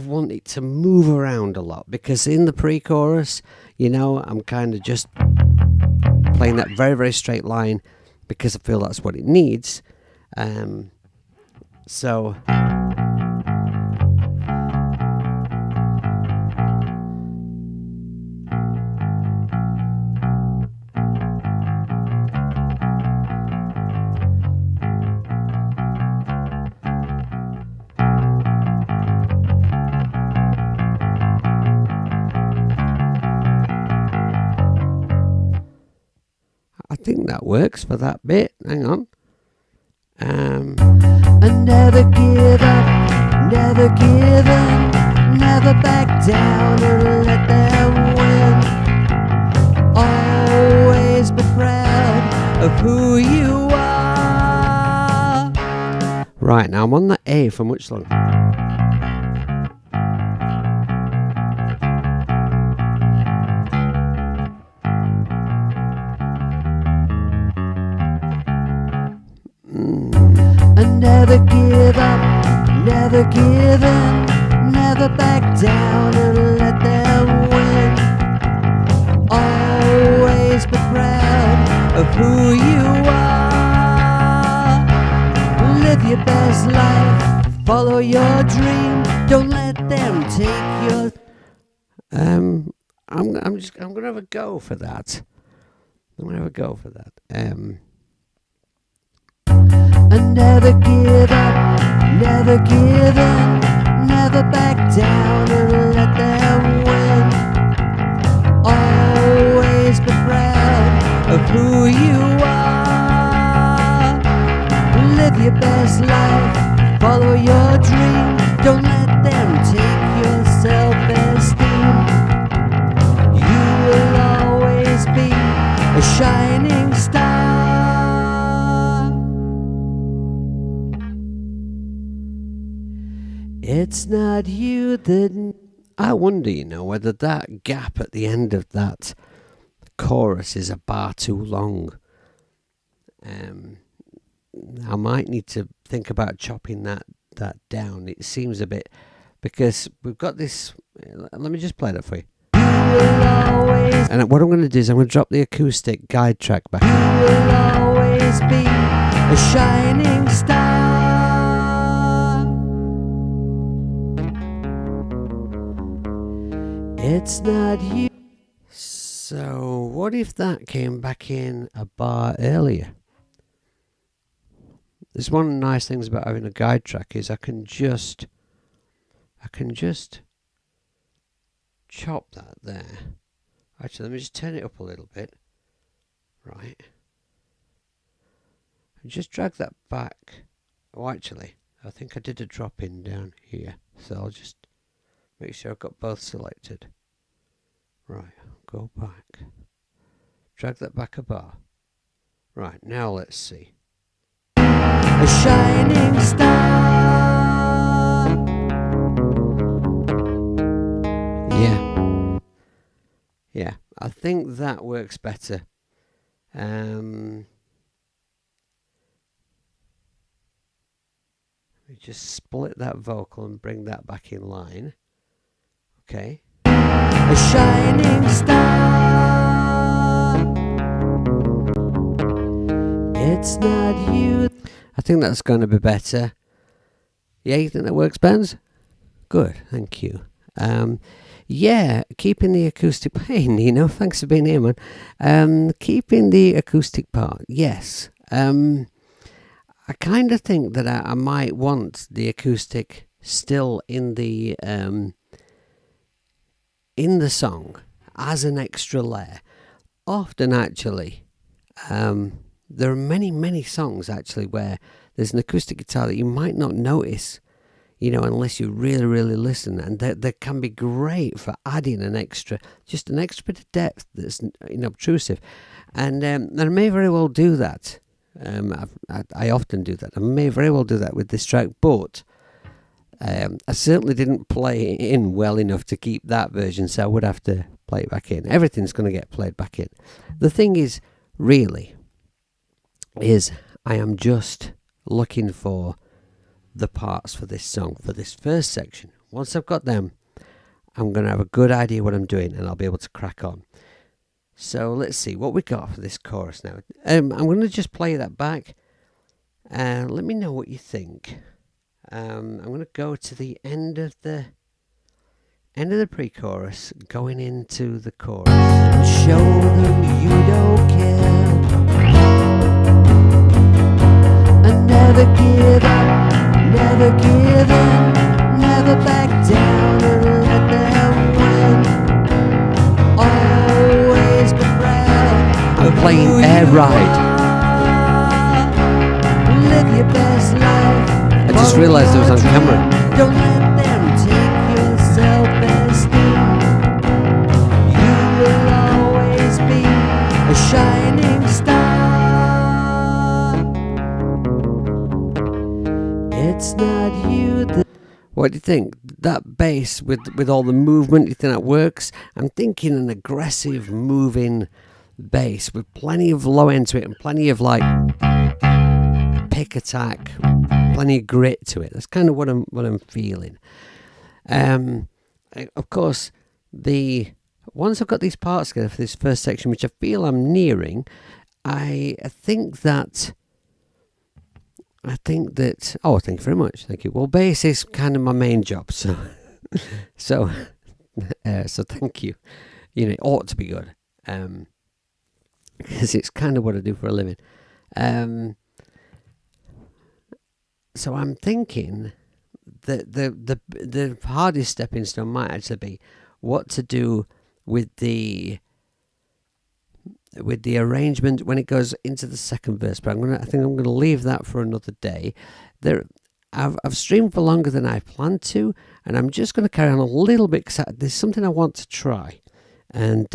want it to move around a lot, because in the pre-chorus, you know, I'm kind of just playing that very, very straight line because I feel that's what it needs. So I think that works for that bit. Hang on. And never give up, never give in, never back down and let them win. Always be proud of who you are. Right, now I'm on the A for much longer. And never give up, never give in, never back down and let them win. Always be proud of who you are. Live your best life, follow your dream. Don't let them take your... I'm gonna have a go for that. And never give up, never give in, never back down and let them win. Always be proud of who you are. Live your best life, follow your dream. Don't let them take your self-esteem. You will always be a shining star. It's not you that... I wonder, you know, whether that gap at the end of that chorus is a bar too long. I might need to think about chopping that down. It seems a bit, because we've got this. Let me just play that for you. And what I'm going to do is I'm going to drop the acoustic guide track back. You will always be a shining star. It's not you. So what if that came back in a bar earlier? There's one of the nice things about having a guide track is I can just chop that there. Actually, let me just turn it up a little bit. Right. And just drag that back. Oh, actually, I think I did a drop in down here. So I'll just make sure I've got both selected. Right, go back. Drag that back a bar. Right, now let's see. A shining star. Yeah, I think that works better. Let me just split that vocal and bring that back in line. Okay. A shining star. It's not you. I think that's going to be better. Yeah, you think that works, Benz? Good, thank you. Yeah, keeping the acoustic. Hey, Nino, thanks for being here, man. Keeping the acoustic part, yes. I kind of think that I might want the acoustic still in the song as an extra layer. Often, actually, there are many songs actually where there's an acoustic guitar that you might not notice, unless you really listen, and they can be great for adding just an extra bit of depth that's obtrusive, and I may very well do that. I often do that. I may very well do that with this track, but I certainly didn't play it in well enough to keep that version, so I would have to play it back in. Everything's going to get played back in. The thing is, really, I am just looking for the parts for this song, for this first section. Once I've got them, I'm going to have a good idea what I'm doing, and I'll be able to crack on. So let's see what we got for this chorus now. I'm going to just play that back. Let me know what you think. I'm going to go to the end of the pre-chorus, going into the chorus. Show them you don't care. And never give up, never give in, never back down and let them win. Always be proud. I'm playing Air Ride. Live your best life. I just realised it was on camera. Don't let them take your self-esteem. You will always be a shining star. It's not you that... What do you think? That bass with all the movement, you think that works? I'm thinking an aggressive, moving bass with plenty of low end to it and plenty of pick attack, plenty of grit to it. That's kind of what I'm feeling. Of course, once I've got these parts together for this first section, which I feel I'm nearing, I think that. Oh, thank you very much. Thank you. Well, bass is kind of my main job, so so thank you. It ought to be good, because it's kind of what I do for a living. So I'm thinking that the hardest stepping stone might actually be what to do with the arrangement when it goes into the second verse, but I think I'm gonna leave that for another day. I've streamed for longer than I planned to, and I'm just going to carry on a little bit because there's something I want to try. And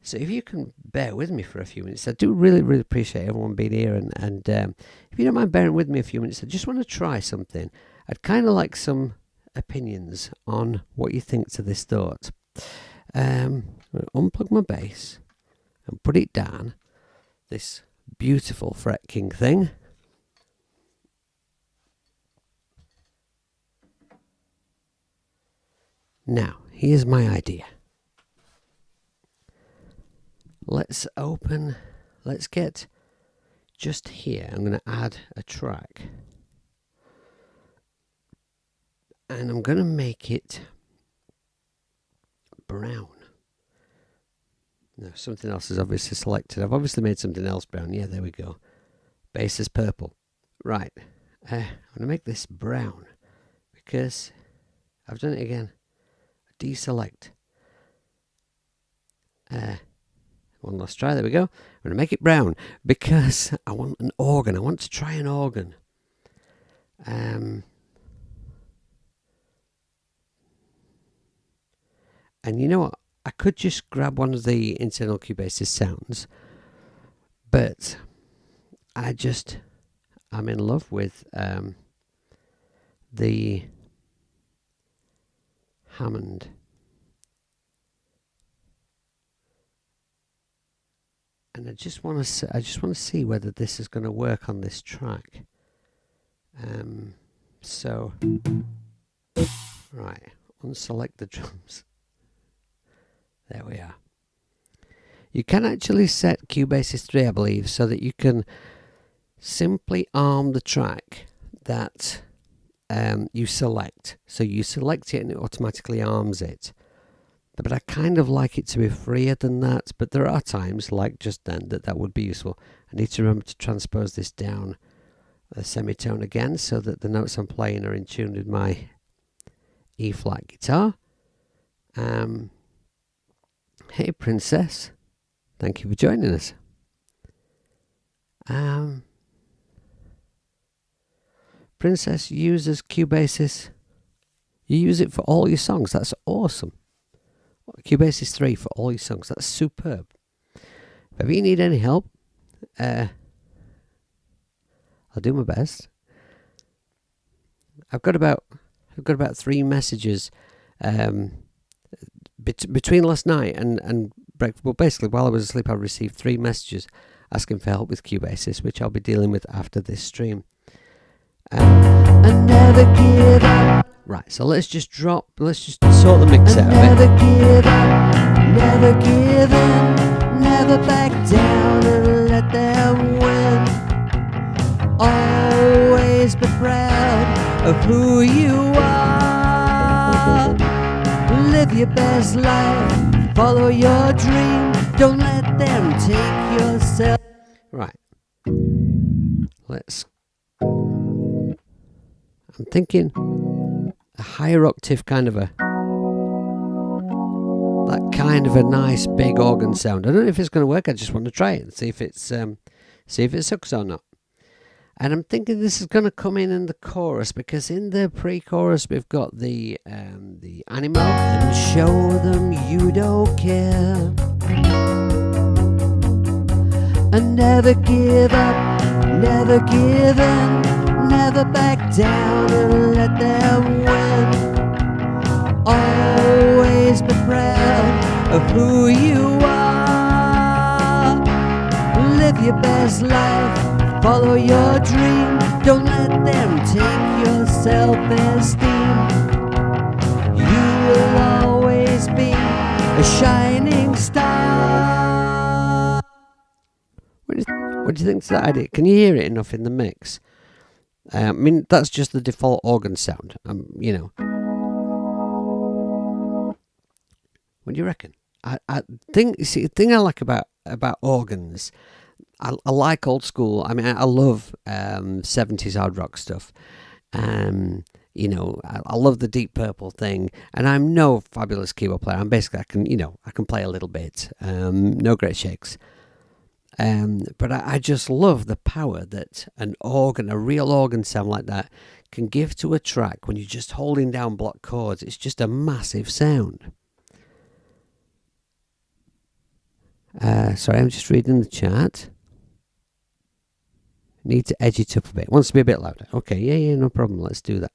so if you can bear with me for a few minutes, I do really appreciate everyone being here. And if you don't mind bearing with me a few minutes, I just want to try something. I'd kind of like some opinions on what you think to this thought. I'm going to unplug my bass and put it down, this beautiful Fret King thing. Now, here's my idea. Let's get just here. I'm going to add a track. And I'm going to make it brown. No, something else is obviously selected. I've obviously made something else brown. Yeah, there we go. Bass is purple. Right. I'm going to make this brown because I've done it again. Deselect. One last try. There we go. I'm going to make it brown because I want an organ. I want to try an organ. And you know what? I could just grab one of the internal Cubasis sounds, but I'm in love with the Hammond. And I just want to see whether this is going to work on this track. So right, unselect the drums. There we are. You can actually set Cubasis 3, I believe, so that you can simply arm the track that you select. So you select it and it automatically arms it. But I kind of like it to be freer than that. But there are times, like just then, that would be useful. I need to remember to transpose this down a semitone again so that the notes I'm playing are in tune with my E-flat guitar. Hey, Princess. Thank you for joining us. Princess uses Cubasis. You use it for all your songs. That's awesome. Cubasis 3 for all your songs. That's superb. If ever you need any help, I'll do my best. I've got about 3 messages between last night and breakfast. Well, basically, while I was asleep, I received 3 messages asking for help with Cubasis, which I'll be dealing with after this stream. Never give up. Right, so let's just sort the mix out of Never it. give up, never give in, never back down and let them win. Always be proud of who you are. Live your best life, follow your dream. Don't let them take yourself. Right. I'm thinking a higher octave kind of a nice big organ sound. I don't know if it's going to work. I just want to try it and see if it sucks or not. And I'm thinking this is going to come in the chorus, because in the pre-chorus we've got the animal. And show them you don't care. And never give up, never give in, never back down and let them win. Always be proud of who you are. Live your best life, follow your dream. Don't let them take your self-esteem. You will always be a shining star. What do you think to that idea? Can you hear it enough in the mix? I mean, that's just the default organ sound. You know. What do you reckon? I think, you see, the thing I like about organs, I like old school. I mean, I love 70s hard rock stuff. You know, I love the Deep Purple thing, and I'm no fabulous keyboard player. I'm basically, I can play a little bit. No great shakes. But I just love the power that an organ, a real organ sound like that, can give to a track when you're just holding down block chords. It's just a massive sound. Sorry, I'm just reading the chat. Need to edge it up a bit. Wants to be a bit louder. Okay, yeah, no problem. Let's do that.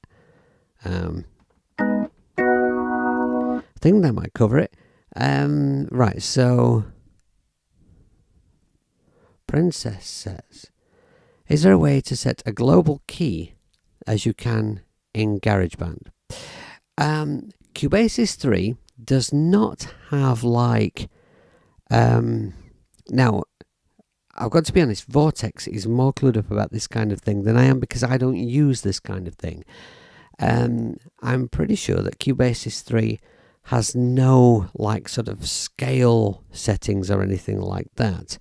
I think that might cover it. Right, so Princess says, is there a way to set a global key as you can in GarageBand? Cubasis 3 does not have like... now, I've got to be honest, Vortex is more clued up about this kind of thing than I am, because I don't use this kind of thing. I'm pretty sure that Cubasis 3 has no like sort of scale settings or anything like that.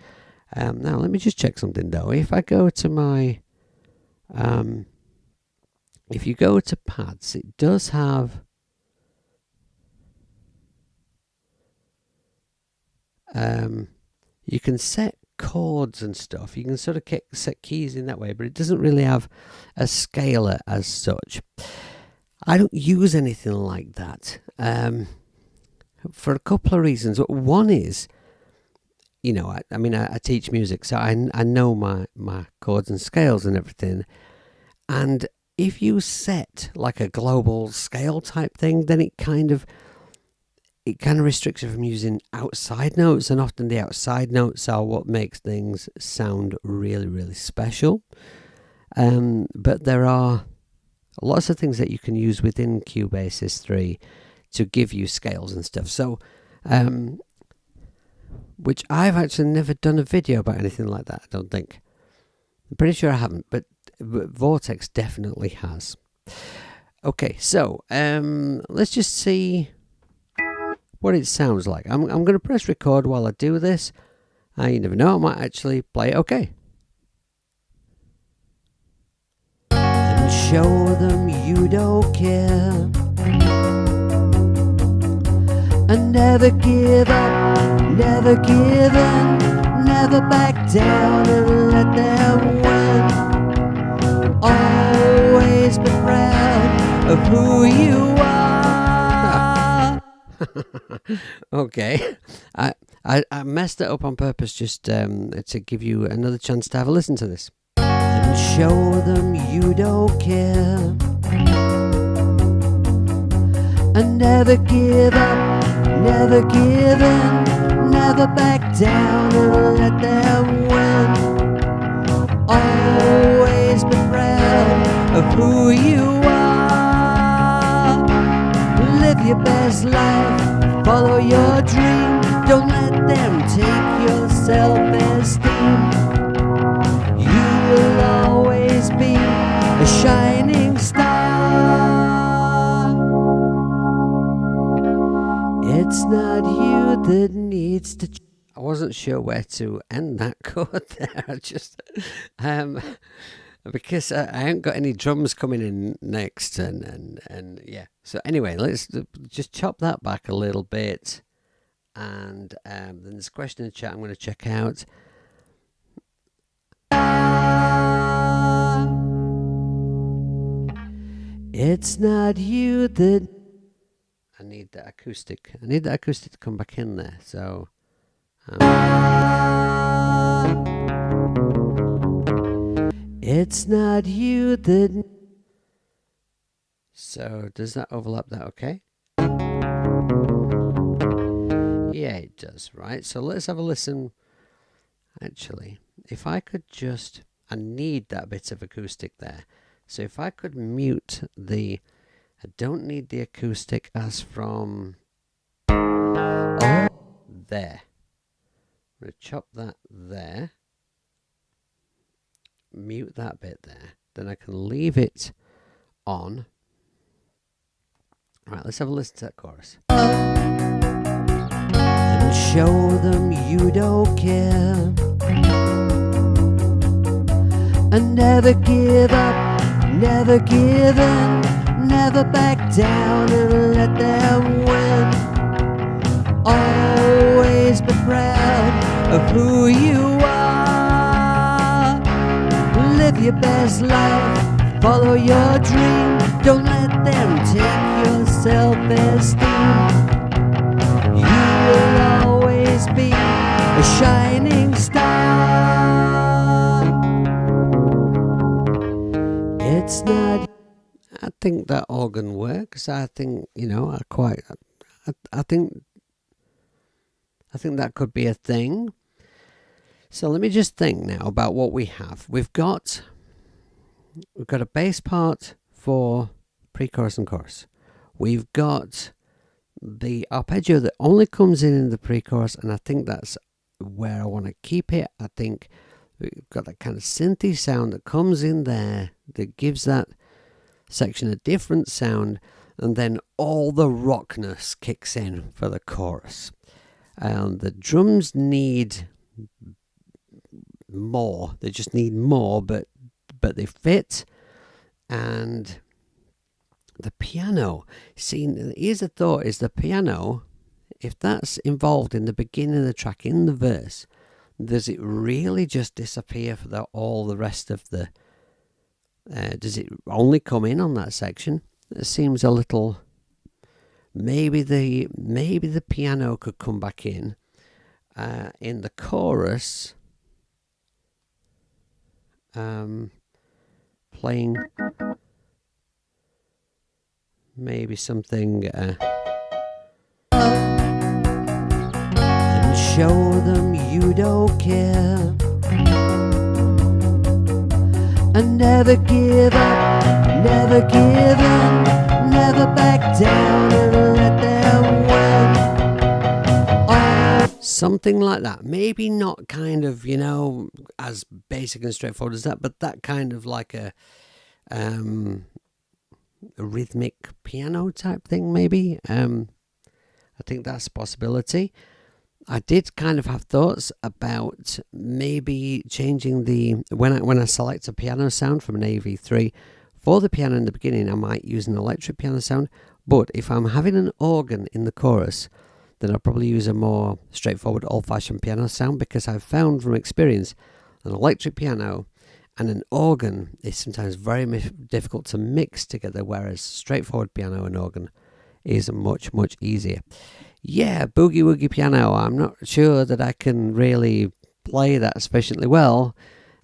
Now let me just check something though. If I go to my if you go to pads, it does have you can set chords and stuff. You can sort of set keys in that way, but it doesn't really have a scaler as such. I don't use anything like that. for a couple of reasons. One is, I teach music, so I know my chords and scales and everything. And if you set like a global scale type thing, then it kind of restricts you from using outside notes, and often the outside notes are what makes things sound really, really special. But there are lots of things that you can use within Cubasis 3 to give you scales and stuff. So, which I've actually never done a video about anything like that, I don't think. I'm pretty sure I haven't, but Vortex definitely has. Okay, so let's just see what it sounds like. I'm going to press record while I do this. You never know, I might actually play it okay. And show them you don't care. And never give up, never give in, never back down and let them win. Always be proud of who you are. Okay, I messed it up on purpose just to give you another chance to have a listen to this. And show them you don't care. And never give up, never give in, never back down and let them win. Always be proud of who you are. Live your best life, follow your dream. Don't let them take your self-esteem. You will always be a shining star. It's not you that needs to. I wasn't sure where to end that chord there. I just because I ain't got any drums coming in next, and yeah. So anyway, let's just chop that back a little bit, and then there's a question in the chat I'm going to check out. It's not you that. I need that acoustic. I need that acoustic to come back in there. So. It's not you that. So does that overlap that okay? Yeah, it does, right? So let's have a listen. Actually, if I could just, I need that bit of acoustic there. So if I could mute I don't need the acoustic as from there. I'm going to chop that there. Mute that bit there. Then I can leave it on. Right, let's have a listen to that chorus. And show them you don't care. And never give up, never give in, never back down and let them win. Always be proud of who you are. Live your best life, follow your dream. Don't let them take your self-esteem. You will always be a shining star. It's not. I think that organ works. I think, I think that could be a thing. So let me just think now about what we have. We've got a bass part for pre-chorus and chorus. We've got the arpeggio that only comes in the pre-chorus, and I think that's where I want to keep it. I think we've got that kind of synthy sound that comes in there that gives that section a different sound, and then all the rockness kicks in for the chorus. The drums need more. They just need more, but they fit. And the piano, see, here's a thought, is the piano, if that's involved in the beginning of the track, in the verse, does it really just disappear for all the rest of the does it only come in on that section? It seems a little maybe the piano could come back in the chorus, playing maybe something and show them you don't care, and never give up, never give in, never back down and let them win. something like that. Maybe not kind of, as basic and straightforward as that, but that kind of like a rhythmic piano type thing, maybe. I think that's a possibility. I did kind of have thoughts about maybe changing when I select a piano sound from an AV3 for the piano in the beginning, I might use an electric piano sound. But if I'm having an organ in the chorus, then I'll probably use a more straightforward old-fashioned piano sound, because I've found from experience an electric piano and an organ is sometimes very difficult to mix together, whereas straightforward piano and organ is much, much easier. Yeah, Boogie Woogie Piano. I'm not sure that I can really play that sufficiently well,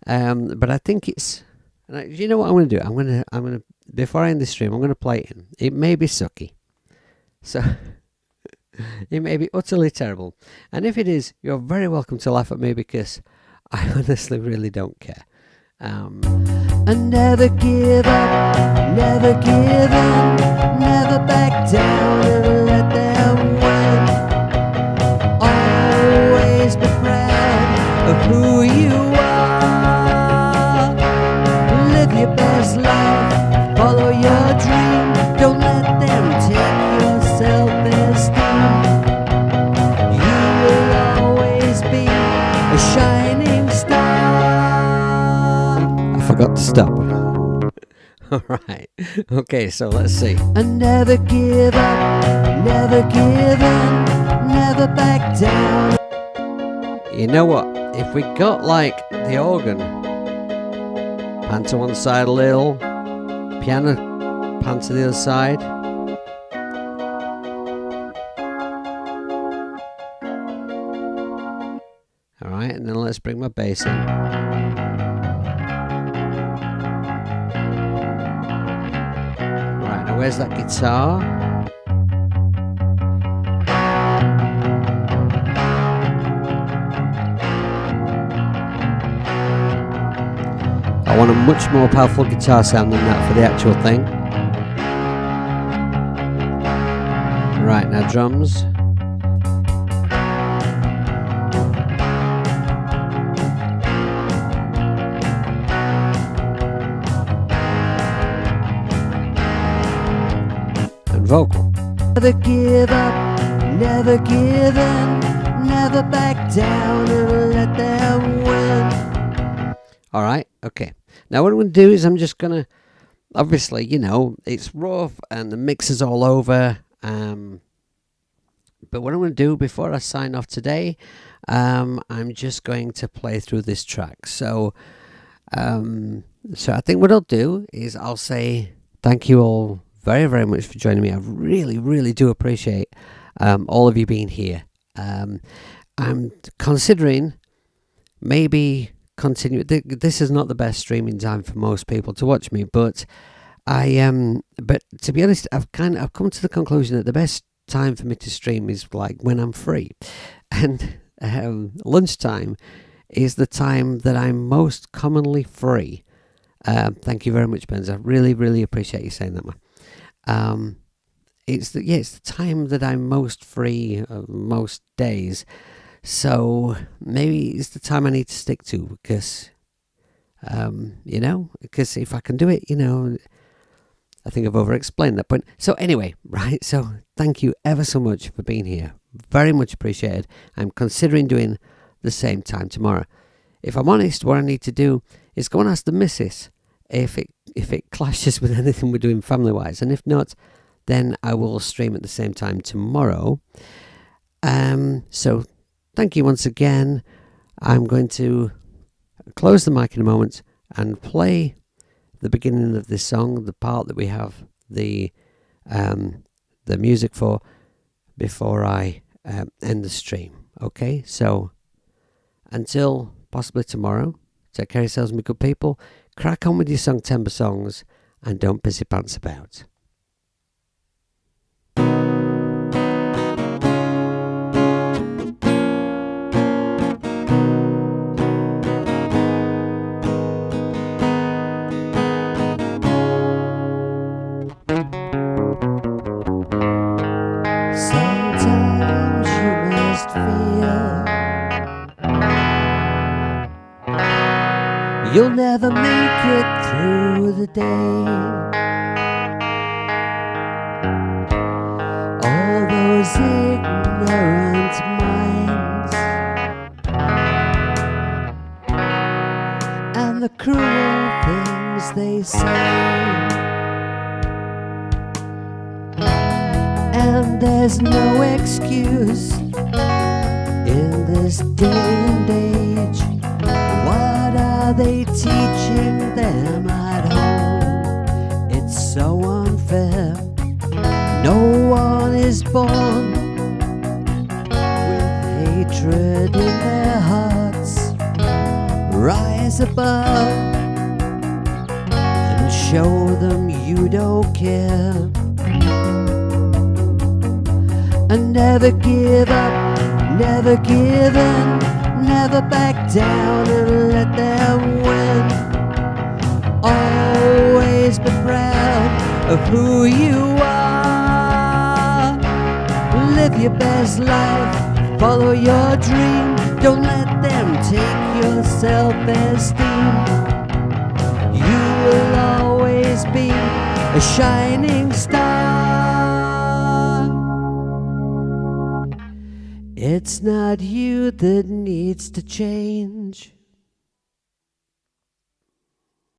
but I think it's... You know what I'm going to do? I'm going to before I end this stream, I'm going to play it. It may be sucky, so it may be utterly terrible. And if it is, you're very welcome to laugh at me, because I honestly really don't care. And never give up, never give in, never back down and let them win. Always be proud of who you are. Live your best life, follow your dream. Don't let them take your self-esteem. You will always be a shining star. Forgot to stop. Alright, okay, so let's see. And never give up, never give in, never back down. You know what? If we got like the organ, pan to one side a little, piano pan to the other side. Alright, and then let's bring my bass in. Where's that guitar? I want a much more powerful guitar sound than that for the actual thing. Right, now drums. Vocal. Never give up, never give in, never back down and let them win. Alright, okay. Now what I'm going to do is I'm just going to, obviously, it's rough and the mix is all over. But what I'm going to do before I sign off today, I'm just going to play through this track. So I think what I'll do is I'll say thank you all very, very much for joining me. I really, really do appreciate all of you being here. I'm considering maybe continue. This is not the best streaming time for most people to watch me, but but to be honest, I've come to the conclusion that the best time for me to stream is like when I'm free, and lunchtime is the time that I'm most commonly free. Thank you very much, Benz. I really, really appreciate you saying that, man. It's the time that I'm most free most days, so maybe it's the time I need to stick to, because because if I can do it, I think I've over-explained that point. So anyway, right, so thank you ever so much for being here. Very much appreciated. I'm considering doing the same time tomorrow. If I'm honest, what I need to do is go and ask the missus if it clashes with anything we're doing family-wise, and if not, then I will stream at the same time tomorrow. So thank you once again. I'm going to close the mic in a moment and play the beginning of this song, the part that we have the the music for before I end the stream. Okay, so until possibly tomorrow, take care of yourselves, my good people. Crack on with your Songtember songs and don't pissy pants about. Sometimes you must feel you'll never make it through the day. All those ignorant minds and the cruel things they say. And there's no excuse in this day and age. What are they teaching them at home? It's so unfair. No one is born with hatred in their hearts. Rise above and show them you don't care. And never give up, never give in, never back down and let them win. Always be proud of who you are. Live your best life, follow your dream. Don't let them take your self-esteem. You will always be a shining star. It's not you that needs to change.